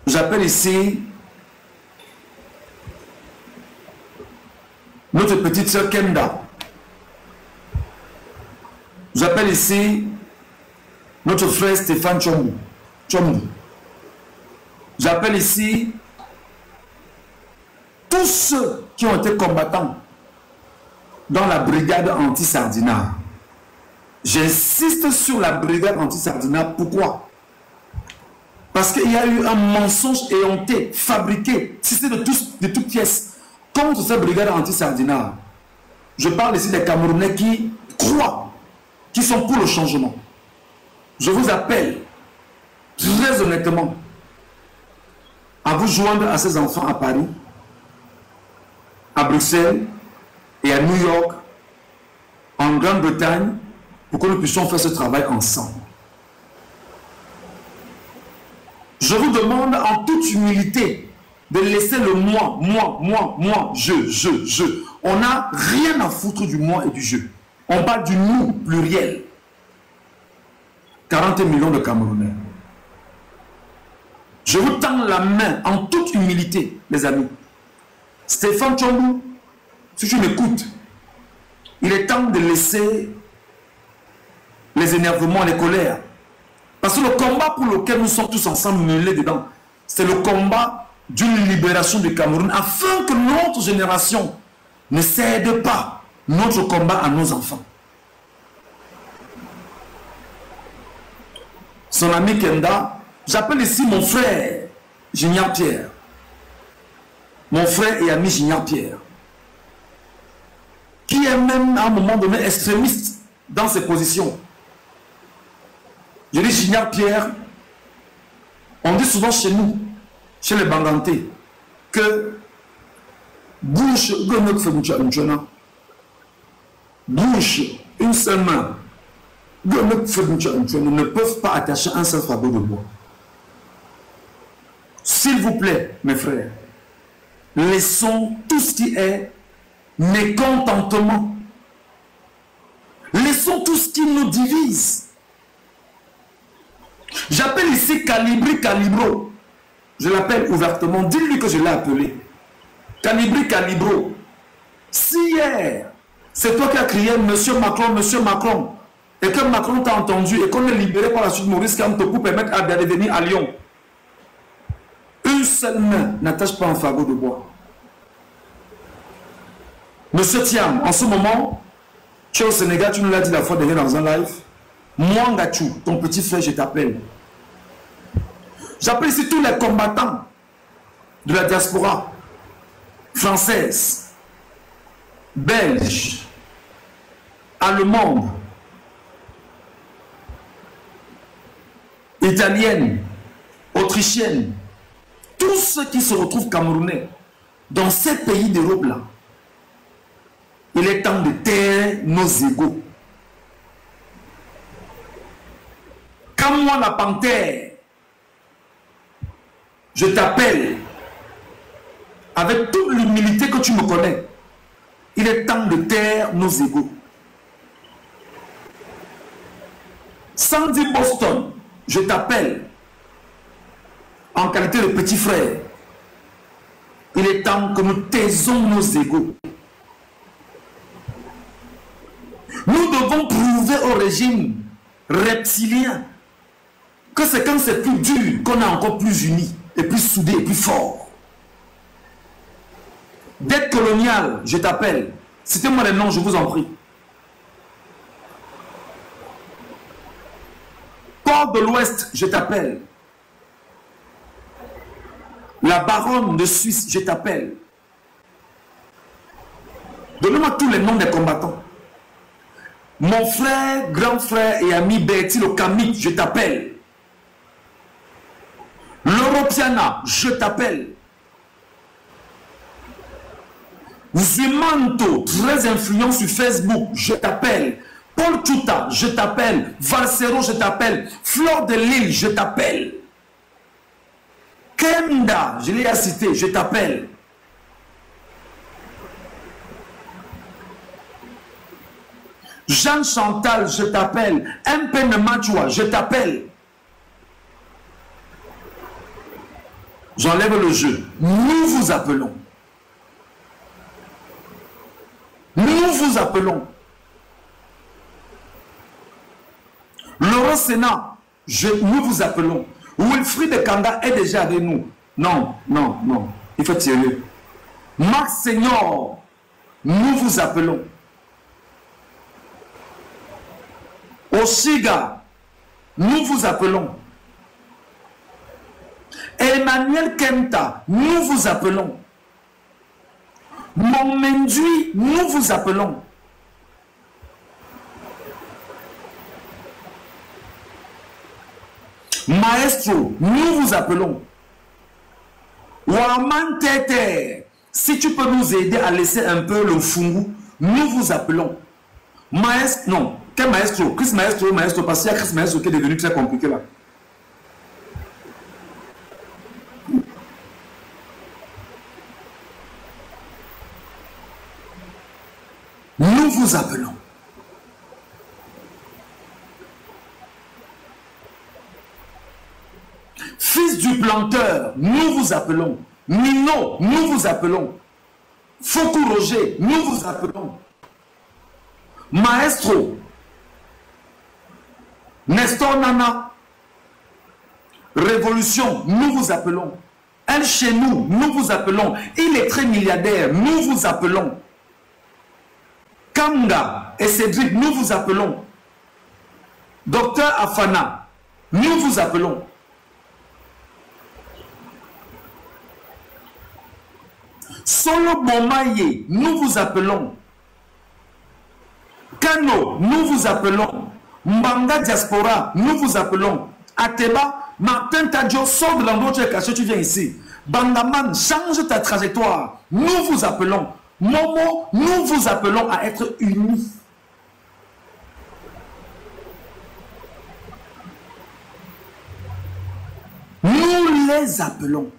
J'appelle ici notre petite sœur Kenda. J'appelle ici notre frère Stéphane Tchomou. J'appelle ici tous ceux qui ont été combattants dans la brigade anti-Sardinat. J'insiste sur la brigade anti-Sardinat. Pourquoi? Parce qu'il y a eu un mensonge éhonté, fabriqué, systé de toutes pièces, contre cette brigade anti-Sardinat. Je parle ici des Camerounais qui croient, qui sont pour le changement. Je vous appelle, très honnêtement, à vous joindre à ces enfants à Paris, à Bruxelles et à New York, en Grande-Bretagne, pour que nous puissions faire ce travail ensemble. Je vous demande en toute humilité de laisser le moi, je. On n'a rien à foutre du moi et du je. On parle du nous pluriel. 40 millions de Camerounais. Je vous tends la main en toute humilité, les amis. Stéphane Tchomou, si tu m'écoutes, il est temps de laisser les énervements, les colères. Parce que le combat pour lequel nous sommes tous ensemble mêlés dedans, c'est le combat d'une libération du Cameroun, afin que notre génération ne cède pas notre combat à nos enfants. Son ami Kenda, j'appelle ici mon frère Junior Pierre. Mon frère et ami Junior Pierre. Qui est même à un moment donné extrémiste dans ses positions. Je dis Junior Pierre, on dit souvent chez nous, chez les Bangantés, que bouche, bouche, une seule main, ne peuvent pas attacher un seul fardeau de bois. S'il vous plaît, mes frères, laissons tout ce qui est mécontentement. Laissons tout ce qui nous divise. J'appelle ici Calibri Calibro. Je l'appelle ouvertement. Dis-lui que je l'ai appelé. Calibri Calibro. Si hier, c'est toi qui as crié Monsieur Macron, et que Macron t'a entendu et qu'on est libéré par la suite Maurice Kamto pour permettre à devenir à Lyon, une seule main n'attache pas un fagot de bois. Monsieur Thiam, en ce moment, tu es au Sénégal, tu nous l'as dit la fois dernière dans un live. Moi, Ngachou, ton petit frère, je t'appelle. J'appelle ici tous les combattants de la diaspora française, belge, allemande, italienne, autrichienne, tous ceux qui se retrouvent camerounais dans ces pays d'Europe-là. Il est temps de taire nos égos. Comme moi, la panthère, je t'appelle avec toute l'humilité que tu me connais. Il est temps de taire nos égos. Sandy Boston, je t'appelle en qualité de petit frère. Il est temps que nous taisons nos égos. Nous devons prouver au régime reptilien que c'est quand c'est plus dur qu'on est encore plus unis et plus soudés et plus forts. Dette coloniale, je t'appelle. Citez-moi les noms, je vous en prie. Port de l'Ouest, je t'appelle. La baronne de Suisse, je t'appelle. Donnez-moi tous les noms des combattants. Mon frère, grand frère et ami Bertil Okamik, je t'appelle. L'Europiana, je t'appelle. Zumanto, très influent sur Facebook, je t'appelle. Paul Tuta, je t'appelle. Valsero, je t'appelle. Fleur de Lille, je t'appelle. Kenda, je l'ai cité, je t'appelle. Jean Chantal, je t'appelle. MP Nemachua, je t'appelle. J'enlève le jeu. Nous vous appelons. Nous vous appelons. Laurent Sénat, nous vous appelons. Wilfried Kanda est déjà avec nous. Non, non, non. Il faut tirer. Marc Seigneur, nous vous appelons. Oshiga, nous vous appelons. Emmanuel Kenta, nous vous appelons. Momendui, nous vous appelons. Maestro, nous vous appelons. Waman Tete, si tu peux nous aider à laisser un peu le fungu, nous vous appelons. Maestro, non, quel maestro? Chris Maestro, parce qu'il y a Chris Maestro qui est devenu très compliqué là. Nous vous appelons. Fils du planteur, nous vous appelons. Nino, nous vous appelons. Foku Roger, nous vous appelons. Maestro, Nestor Nana, Révolution, nous vous appelons. Elle chez nous, nous vous appelons. Il est très milliardaire, nous vous appelons. Kanga et Cédric, nous vous appelons. Docteur Afana, nous vous appelons. Solo Bomaye, nous vous appelons. Kano, nous vous appelons. Mbanga Diaspora, nous vous appelons. Ateba, Martin Tadjo, sors de l'endroit où tu es caché, tu viens ici. Bangaman, change ta trajectoire. Nous vous appelons. Momo, nous vous appelons à être unis. Nous les appelons.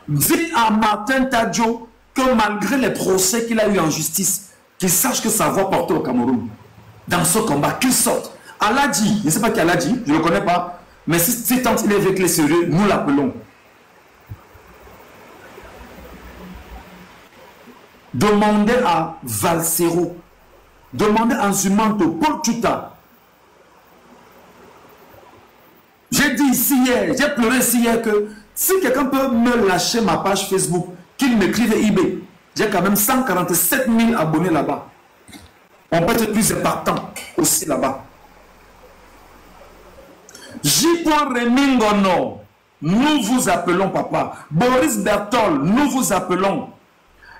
Dites à Martin Tadjo que malgré les procès qu'il a eu en justice, qu'il sache que sa voix porte au Cameroun. Dans ce combat, qu'il sorte. Allah dit, je ne sais pas qui Allah dit, je ne le connais pas, mais si tant il est avec les sérieux, nous l'appelons. Demandez à Valsero, demandez à Nzumanto, Paul Tuta. J'ai dit ici hier, j'ai pleuré ici hier que si quelqu'un peut me lâcher ma page Facebook, qu'il m'écrive eBay, j'ai quand même 147 000 abonnés là-bas. On peut être plus impactant aussi là-bas. J. Remingono, nous vous appelons papa. Boris Bertol, nous vous appelons.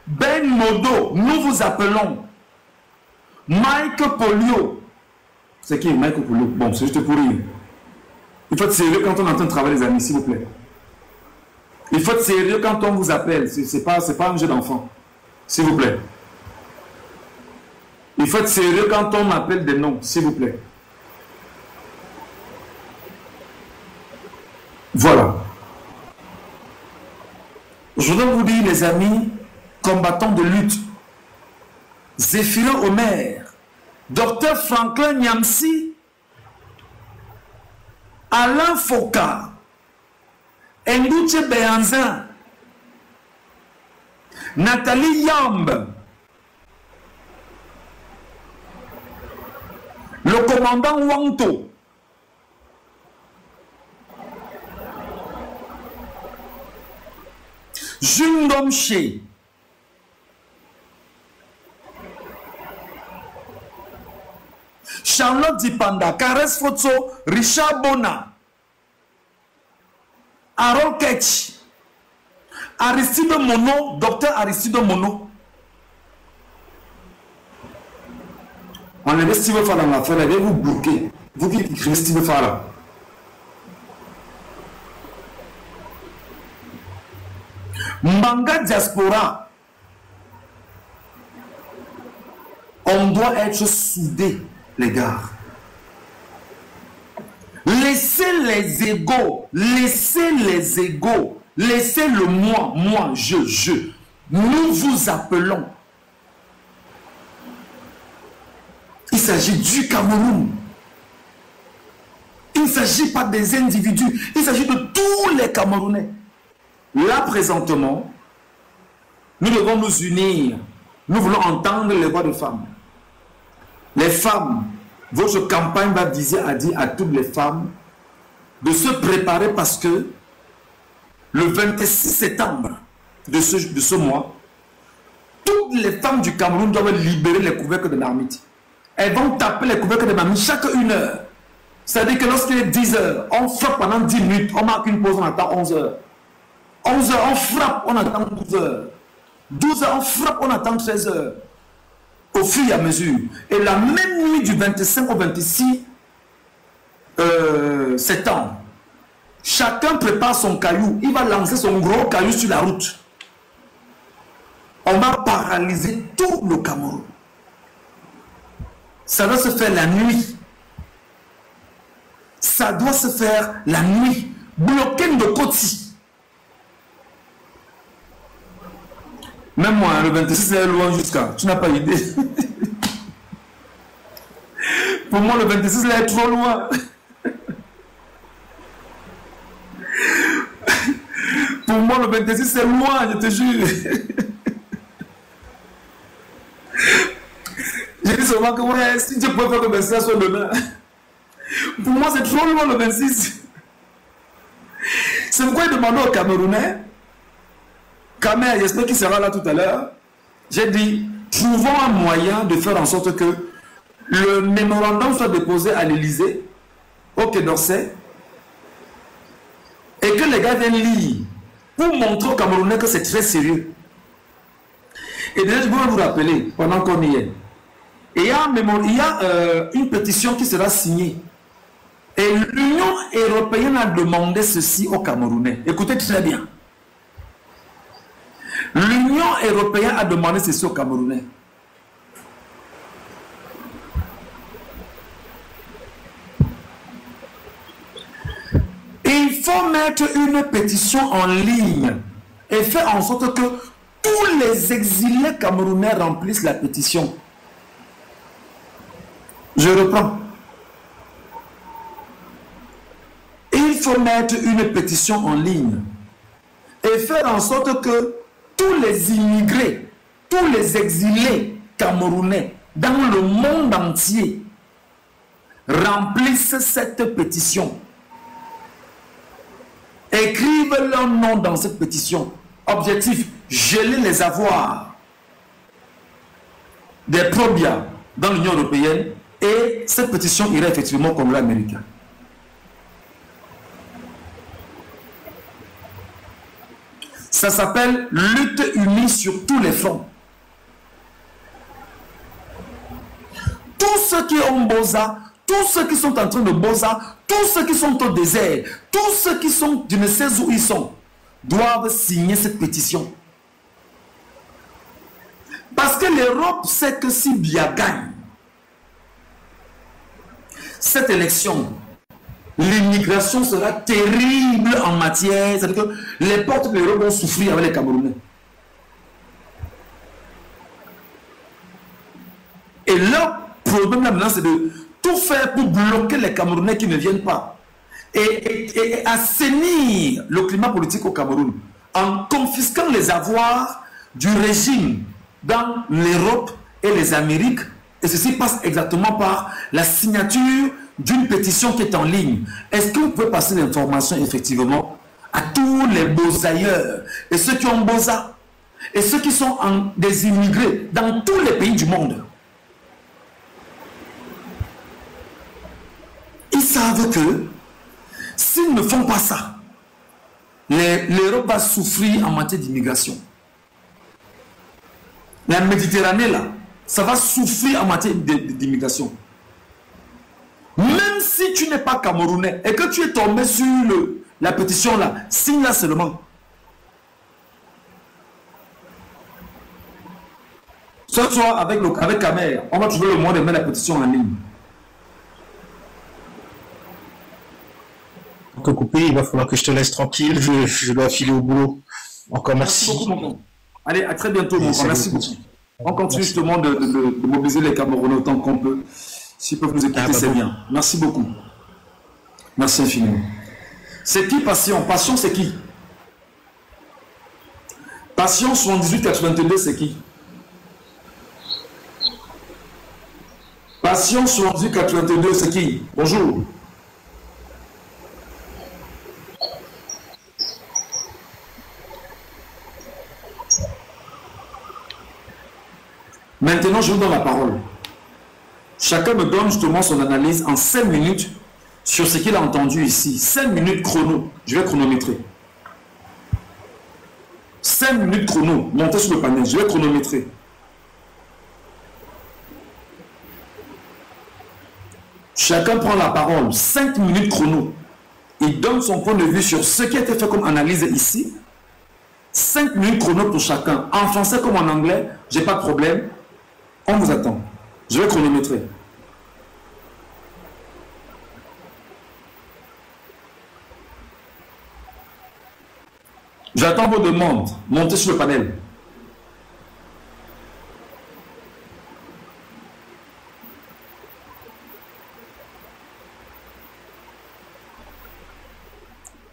Ben Modo, nous vous appelons. Mike Polio. C'est qui Mike Polio? Bon, c'est juste pour rire. Il faut être sérieux quand on est en train de travailler, les amis, s'il vous plaît. Il faut être sérieux quand on vous appelle. C'est pas un jeu d'enfant. S'il vous plaît. Il faut être sérieux quand on appelle des noms, s'il vous plaît. Voilà. Je dois vous dire, les amis, combattants de lutte, Zéphirin Omer, Dr Franklin Nyamsi, Alain Foka, Ndouche Beyanzin, Nathalie Yamb, le commandant Wangto, Jundomche, Charlotte Dipanda, Kares Fotso, Richard Bona, Harold Ketch, Aristide Mono, Docteur Aristide Mono. On avait Steve Fala dans l'affaire, allez vous bloquer. Vous qui écrivez Steve Fala. Mbanga Diaspora. On doit être soudés, les gars. Laissez les égos, laissez les égos, laissez le moi, je. Nous vous appelons. Il s'agit du Cameroun. Il ne s'agit pas des individus, il s'agit de tous les Camerounais. Là, présentement, nous devons nous unir. Nous voulons entendre les voix des femmes. Les femmes, votre campagne va viser à dire à toutes les femmes de se préparer parce que le 26 septembre de ce mois, toutes les femmes du Cameroun doivent libérer les couvercles de marmite. Elles vont taper les couvercles de marmite chaque 1 heure. C'est-à-dire que lorsqu'il est 10 heures, on frappe pendant 10 minutes, on marque une pause, on attend 11 heures. 11 heures, on frappe, on attend 12 heures. 12 heures, on frappe, on attend 13 heures. Au fur et à mesure. Et la même nuit du 25 au 26 septembre, chacun prépare son caillou. Il va lancer son gros caillou sur la route. on va paralyser tout le Cameroun. Ça doit se faire la nuit. Ça doit se faire la nuit. Bloquer de Koti. Même moi, le 26 est loin jusqu'à. Tu n'as pas idée. Pour moi, le 26 est trop loin. Pour moi, le 26 c'est loin, je te jure. J'ai dit seulement que ouais, si Dieu pouvait faire que le 26 soit demain. Pour moi, c'est trop loin le 26. C'est pourquoi il demandait aux Camerounais, Kamer, j'espère qu'il sera là tout à l'heure, j'ai dit, trouvons un moyen de faire en sorte que le mémorandum soit déposé à l'Élysée, au Quai d'Orsay, et que les gars viennent lire pour montrer aux Camerounais que c'est très sérieux. Et déjà, je voudrais vous rappeler, pendant qu'on y est, il y a une pétition qui sera signée. Et l'Union européenne a demandé ceci aux Camerounais. Écoutez très bien. L'Union européenne a demandé ceci aux Camerounais. Il faut mettre une pétition en ligne et faire en sorte que tous les exilés camerounais remplissent la pétition. Je reprends. Il faut mettre une pétition en ligne et faire en sorte que tous les immigrés, tous les exilés camerounais dans le monde entier remplissent cette pétition. Écrivent leur nom dans cette pétition. Objectif, geler les avoirs des Probia dans l'Union européenne, et cette pétition irait effectivement au Congrès américain. Ça s'appelle lutte unie sur tous les fronts. Tous ceux qui ont Boza, tous ceux qui sont en train de Boza, tous ceux qui sont au désert, tous ceux qui sont, je ne sais où ils sont, doivent signer cette pétition. Parce que l'Europe sait que si Biya gagne cette élection, l'immigration sera terrible en matière, c'est-à-dire que les portes de l'Europe vont souffrir avec les Camerounais. Et leur problème là maintenant, c'est de tout faire pour bloquer les Camerounais qui ne viennent pas. Et assainir le climat politique au Cameroun en confisquant les avoirs du régime dans l'Europe et les Amériques. Et ceci passe exactement par la signature d'une pétition qui est en ligne. Est-ce que vous pouvez passer l'information effectivement à tous les bozailleurs et ceux qui ont boza et ceux qui sont des immigrés dans tous les pays du monde? Ils savent que s'ils ne font pas ça, l'Europe va souffrir en matière d'immigration. La Méditerranée, là, ça va souffrir en matière d'immigration. Même si tu n'es pas camerounais et que tu es tombé sur la pétition, là, signe là seulement. Ce soir, avec Kamer, on va trouver le moyen de mettre la pétition en ligne. Coupé, il va falloir que je te laisse tranquille, je dois filer au boulot. Encore merci. Beaucoup, mon grand. Allez, à très bientôt, mon grand. Merci beaucoup. On continue justement de mobiliser les Camerounais autant qu'on peut. S'ils peuvent nous écouter, c'est bien. Merci beaucoup. Merci infiniment. C'est qui Passion? Passion, c'est qui? Passion 7882, c'est qui? Passion 7882, c'est qui? Bonjour. Maintenant, je vous donne la parole. Chacun me donne justement son analyse en 5 minutes sur ce qu'il a entendu ici. 5 minutes chrono. Je vais chronométrer. 5 minutes chrono. Montez sur le panel. Je vais chronométrer. Chacun prend la parole. 5 minutes chrono. Il donne son point de vue sur ce qui a été fait comme analyse ici. 5 minutes chrono pour chacun. En français comme en anglais, j'ai pas de problème. On vous attend. Je vais chronométrer. J'attends vos demandes. Montez sur le panel.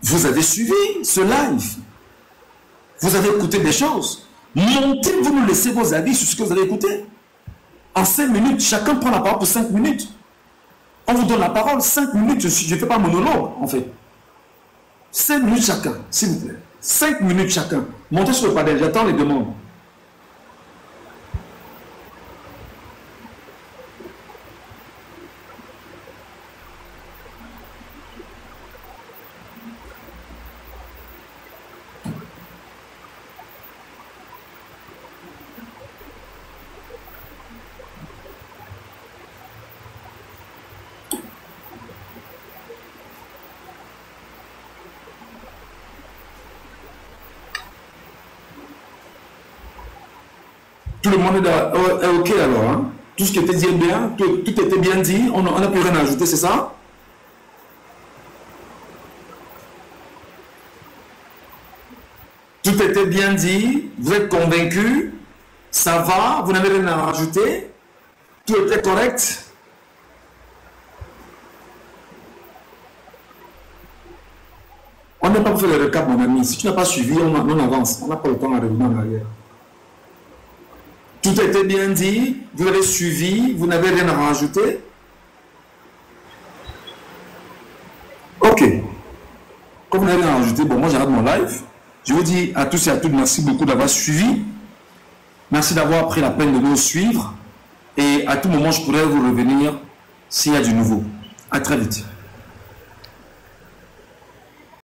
Vous avez suivi ce live. Vous avez écouté des choses. Montez, vous nous laissez vos avis sur ce que vous avez écouté. En 5 minutes, chacun prend la parole pour 5 minutes. On vous donne la parole, 5 minutes, je ne fais pas monologue, en fait. 5 minutes chacun, s'il vous plaît. 5 minutes chacun. Montez sur le panel, j'attends les demandes. Tout le monde est OK alors. Hein? Tout ce qui était dit bien, tout était bien dit, on n'a plus rien à ajouter, c'est ça? Tout était bien dit, vous êtes convaincus, ça va, vous n'avez rien à rajouter, tout était correct. On n'a pas fait le recap, mon ami. Si tu n'as pas suivi, on avance. On n'a pas le temps à revenir en arrière. Tout était bien dit, vous avez suivi, vous n'avez rien à rajouter. Ok. Comme vous n'avez rien à rajouter, bon, moi j'arrête mon live. Je vous dis à tous et à toutes, merci beaucoup d'avoir suivi. Merci d'avoir pris la peine de nous suivre. Et à tout moment, je pourrais vous revenir s'il y a du nouveau. À très vite.